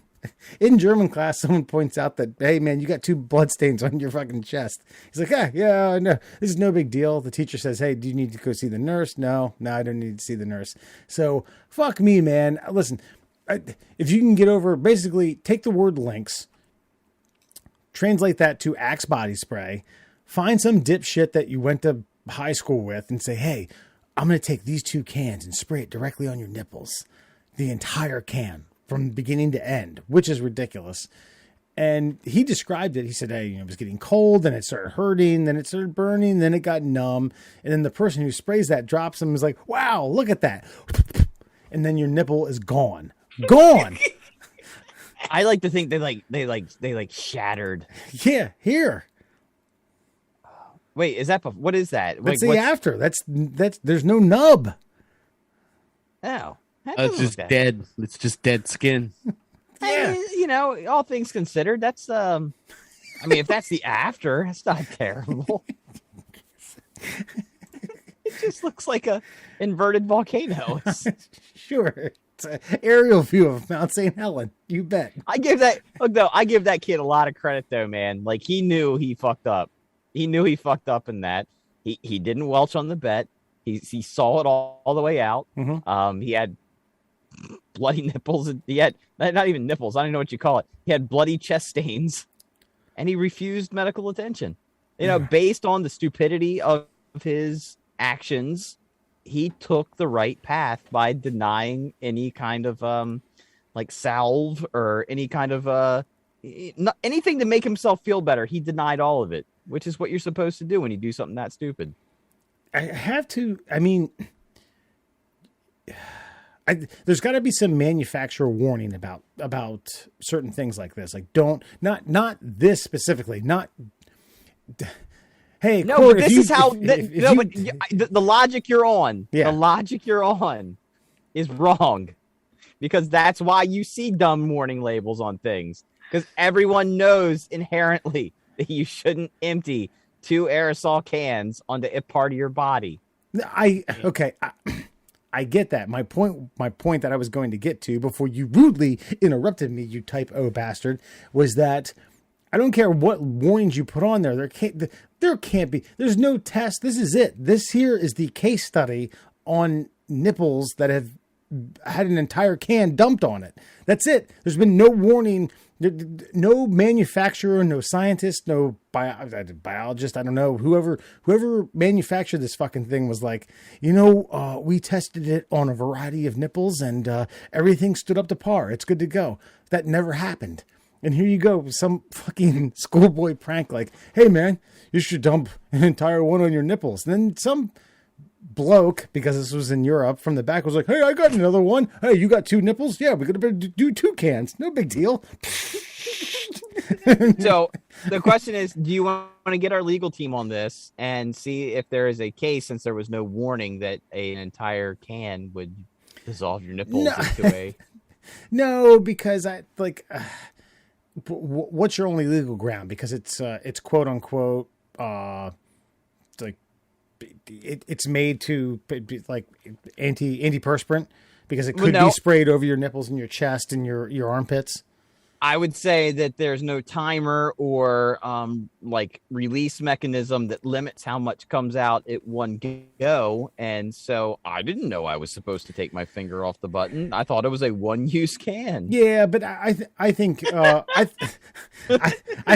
in German class, someone points out that, "Hey, man, you got 2 bloodstains on your fucking chest." He's like, "Yeah, no, this is no big deal." The teacher says, "Hey, do you need to go see the nurse?" No, I don't need to see the nurse. So fuck me, man. Listen, if you can get over, basically take the word Lynx, translate that to Axe body spray, find some dipshit that you went to high school with and say, "Hey, I'm going to take these 2 cans and spray it directly on your nipples." The entire can from beginning to end, which is ridiculous. And he described it. He said, "Hey, it was getting cold, then it started hurting, then it started burning, then it got numb." And then the person who sprays that drops them is like, "Wow, look at that." And then your nipple is gone. Gone. I like to think they shattered. Yeah, here. Wait, is that what is that? That's the after. That's there's no nub. Oh, It's just dead. It's just dead skin. Yeah. All things considered, that's I mean, if that's the after, that's not terrible. It just looks like a inverted volcano. Sure. It's an aerial view of Mount St. Helen. You bet. I give that kid a lot of credit though, man. Like, he knew he fucked up. He knew he fucked up in that. He didn't welch on the bet. He saw it all the way out. Mm-hmm. He had bloody nipples. He had not even nipples. I don't know what you call it. He had bloody chest stains, and he refused medical attention. Based on the stupidity of his actions, he took the right path by denying any kind of salve or any kind of anything to make himself feel better. He denied all of it, which is what you're supposed to do when you do something that stupid. There's got to be some manufacturer warning about certain things like this. Like, not this specifically, not. Hey, no, quote, but this is how. The logic you're on. Yeah. The logic you're on is wrong, because that's why you see dumb warning labels on things, because everyone knows inherently that you shouldn't empty 2 aerosol cans onto a part of your body. I get that. My point that I was going to get to before you rudely interrupted me, you type O bastard, was that I don't care what warnings you put on there. There can't be. There's no test. This is it. This here is the case study on nipples that have had an entire can dumped on it. That's it. There's been no warning. No manufacturer, no scientist, no biologist. I don't know. Whoever manufactured this fucking thing was like, we tested it on a variety of nipples and everything stood up to par. It's good to go. That never happened. And here you go, some fucking schoolboy prank like, hey man, you should dump an entire one on your nipples. And then some bloke, because this was in Europe, from the back was like, hey, I got another one. Hey, you got 2 nipples? Yeah, we're going to do 2 cans. No big deal. So the question is, do you want to get our legal team on this and see if there is a case, since there was no warning that an entire can would dissolve your nipples into a... No, because what's your only legal ground? Because it's quote unquote, it's made to be like antiperspirant, because it could be sprayed over your nipples and your chest and your armpits. I would say that there's no timer or release mechanism that limits how much comes out at one go, and so I didn't know I was supposed to take my finger off the button. I thought it was a one-use can. Yeah, but I think I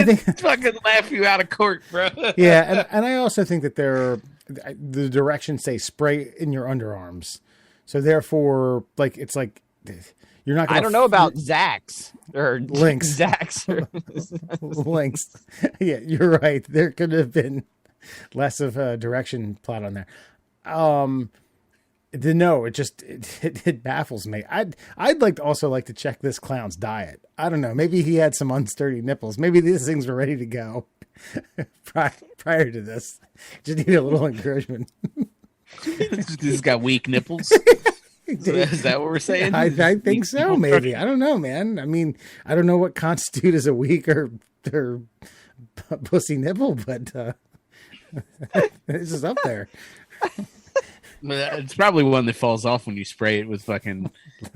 think fucking laugh you out of court, bro. Yeah, and I also think that the directions say spray in your underarms, so therefore, like, it's like you're not gonna. I don't know about Zax or Lynx. Zax or Lynx. Yeah, you're right. There could have been less of a direction plot on there. No, it baffles me. I'd also like to check this clown's diet. I don't know. Maybe he had some unsturdy nipples. Maybe these things were ready to go prior to this. Just need a little encouragement. He's got weak nipples. Is that what we're saying? I think so, maybe. I don't know, man. I mean, I don't know what constitutes as a weak or pussy nipple, but this is up there. It's probably one that falls off when you spray it with fucking,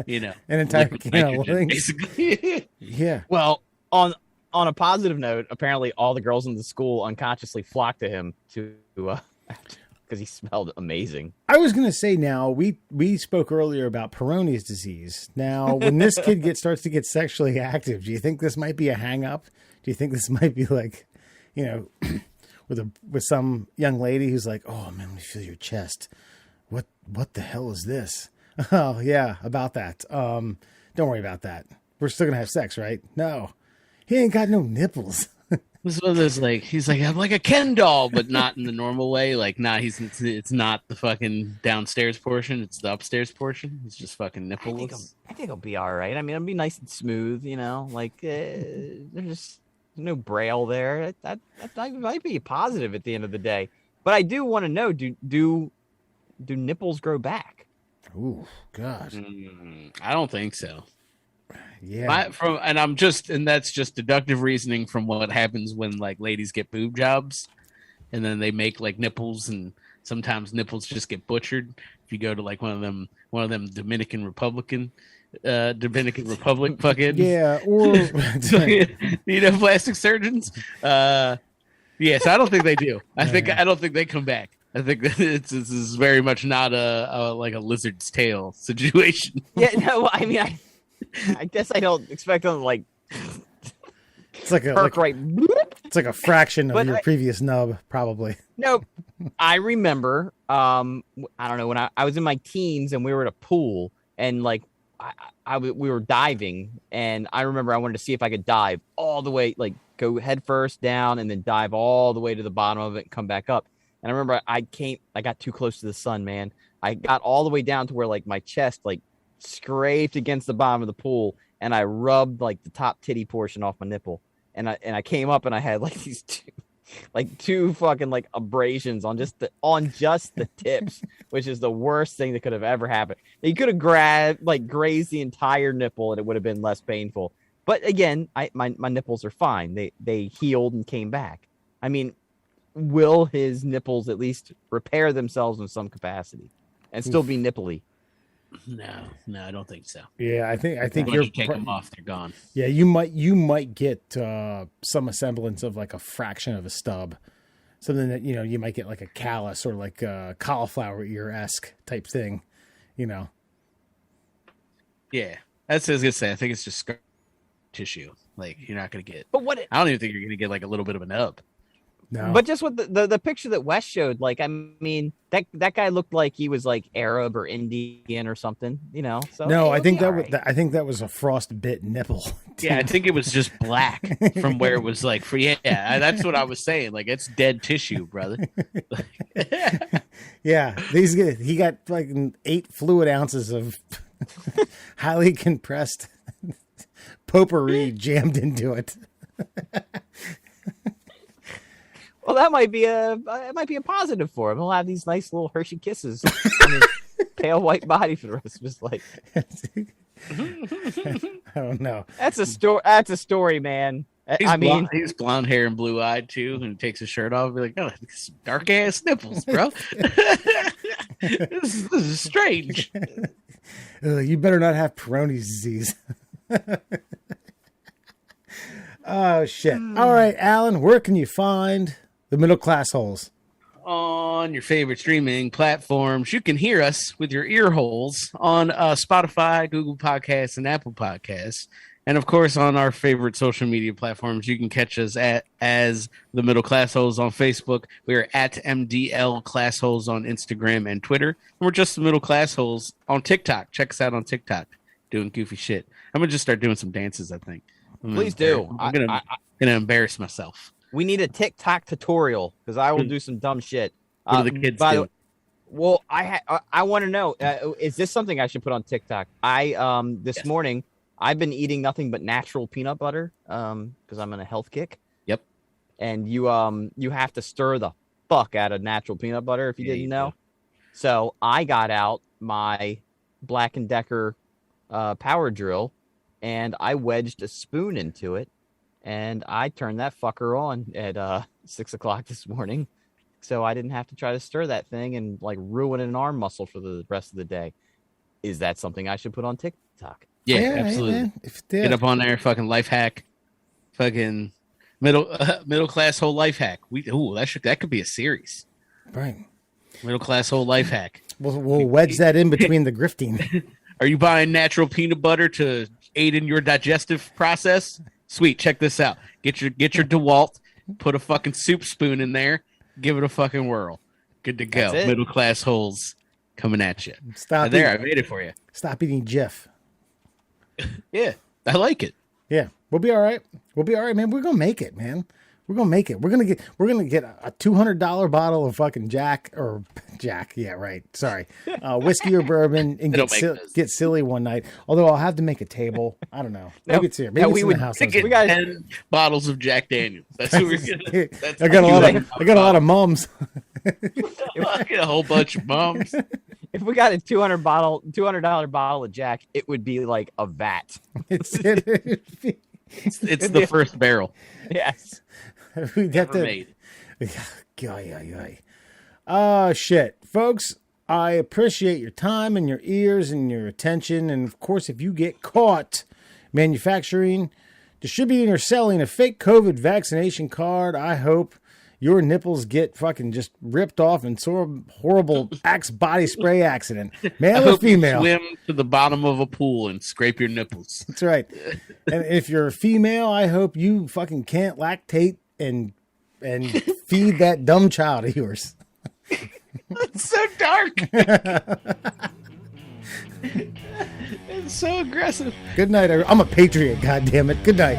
an entire can of Lynx. Basically. Yeah. Well, on a positive note, apparently all the girls in the school unconsciously flocked to him because he smelled amazing. I was going to say, now, we spoke earlier about Peyronie's disease. Now, when this kid starts to get sexually active, do you think this might be a hang-up? Do you think this might be like, with some young lady who's like, oh, man, let me feel your chest. What the hell is this? Oh, yeah, about that. Don't worry about that. We're still going to have sex, right? No. He ain't got no nipples. This is one of those, like, he's like, I'm like a Ken doll, but not in the normal way. Like, it's not the fucking downstairs portion. It's the upstairs portion. It's just fucking nipples. I think it'll be all right. I mean, it'll be nice and smooth, like, there's no braille there. That might be positive at the end of the day. But I do want to know, do nipples grow back? Ooh, God. I don't think so. Yeah. And that's just deductive reasoning from what happens when, like, ladies get boob jobs and then they make, like, nipples, and sometimes nipples just get butchered. If you go to, like, one of them Dominican Republic fucking, yeah, or plastic surgeons. Yes, I don't think they do. I don't think they come back. I think that this is very much not a lizard's tail situation. Yeah, no, I mean, I guess I don't expect them to, like, it's like it's like a fraction of your previous nub, probably. No, I remember, I don't know, when I was in my teens and we were at a pool, and, like, we were diving, and I remember I wanted to see if I could dive all the way, like, go head first down and then dive all the way to the bottom of it and come back up. And I remember I got too close to the sun, man. I got all the way down to where, like, my chest, like, scraped against the bottom of the pool, and I rubbed, like, the top titty portion off my nipple. And I came up and I had, like, these like 2 fucking like abrasions on just the tips, which is the worst thing that could have ever happened. He could have grazed the entire nipple and it would have been less painful. But again, my nipples are fine. They healed and came back. I mean, will his nipples at least repair themselves in some capacity and still be nipply? No, I don't think so. Yeah, I think Once you're you take them off, they're gone. Yeah, you might get some semblance of like a fraction of a stub, something that you might get like a callus or like a cauliflower ear-esque type thing, Yeah, that's what I was gonna say. I think it's just scar tissue. Like you're not gonna get. But I don't even think you're gonna get like a little bit of a nub. No. But just with the picture that Wes showed, like, I mean, that guy looked like he was like Arab or Indian or something, So no, I think that was a frostbit nipple. Yeah, I think it was just black from where it was like that's what I was saying. Like it's dead tissue, brother. Yeah, he got like 8 fluid ounces of highly compressed potpourri jammed into it. Well, that might be a positive for him. He'll have these nice little Hershey kisses on his pale white body for the rest of his life. I don't know. That's a story. That's a story, man. He's blonde hair and blue eyed too, and he takes his shirt off. And be like, oh, dark ass nipples, bro. This is strange. You better not have Peyronie's disease. Oh shit! All right, Alan, where can you find the Middle Classholes? On your favorite streaming platforms. You can hear us with your ear holes on Spotify, Google Podcasts, and Apple Podcasts. And, of course, on our favorite social media platforms, you can catch us as the Middle Classholes on Facebook. We are at MDL Classholes on Instagram and Twitter. And we're just the Middle Classholes on TikTok. Check us out on TikTok doing goofy shit. I'm going to just start doing some dances, I think. Please do. I'm going to embarrass myself. We need a TikTok tutorial because I will do some dumb shit. What do the kids do? Well, I want to know, is this something I should put on TikTok? This morning, I've been eating nothing but natural peanut butter because I'm on a health kick. Yep. And you have to stir the fuck out of natural peanut butter if you didn't know. So I got out my Black & Decker power drill and I wedged a spoon into it. And I turned that fucker on at 6:00 this morning, so I didn't have to try to stir that thing and like ruin an arm muscle for the rest of the day. Is that something I should put on TikTok? Yeah, absolutely. Get up on there, fucking life hack, fucking middle class whole life hack. That could be a series. Right. Middle class whole life hack. We'll wedge that in between the grifting. Are you buying natural peanut butter to aid in your digestive process? Sweet, check this out. Get your DeWalt, put a fucking soup spoon in there, give it a fucking whirl. Good to go. Middle class holes coming at you. Stop there, I made it for you. Stop eating Jif. Yeah, I like it. Yeah, we'll be all right. We'll be all right, man. We're gonna make it, man. We're gonna make it. We're gonna get a $200 bottle of fucking Jack. Yeah, right. Sorry, whiskey or bourbon, and get silly one night. Although I'll have to make a table. I don't know. Maybe it's here. Maybe it's in the house. We got 10 bottles of Jack Daniels. That's what we're gonna. I got a lot of mums. I get a whole bunch of mums. If we got a $200 bottle of Jack, it would be like a vat. It's the first barrel. Yes. We got made. Shit. Folks, I appreciate your time and your ears and your attention. And of course, if you get caught manufacturing, distributing, or selling a fake COVID vaccination card, I hope your nipples get fucking just ripped off in some horrible Axe body spray accident. Male or female. Swim to the bottom of a pool and scrape your nipples. That's right. And if you're a female, I hope you fucking can't lactate and feed that dumb child of yours. It's so dark. It's so aggressive. Good night. I'm a patriot, goddammit. Good night.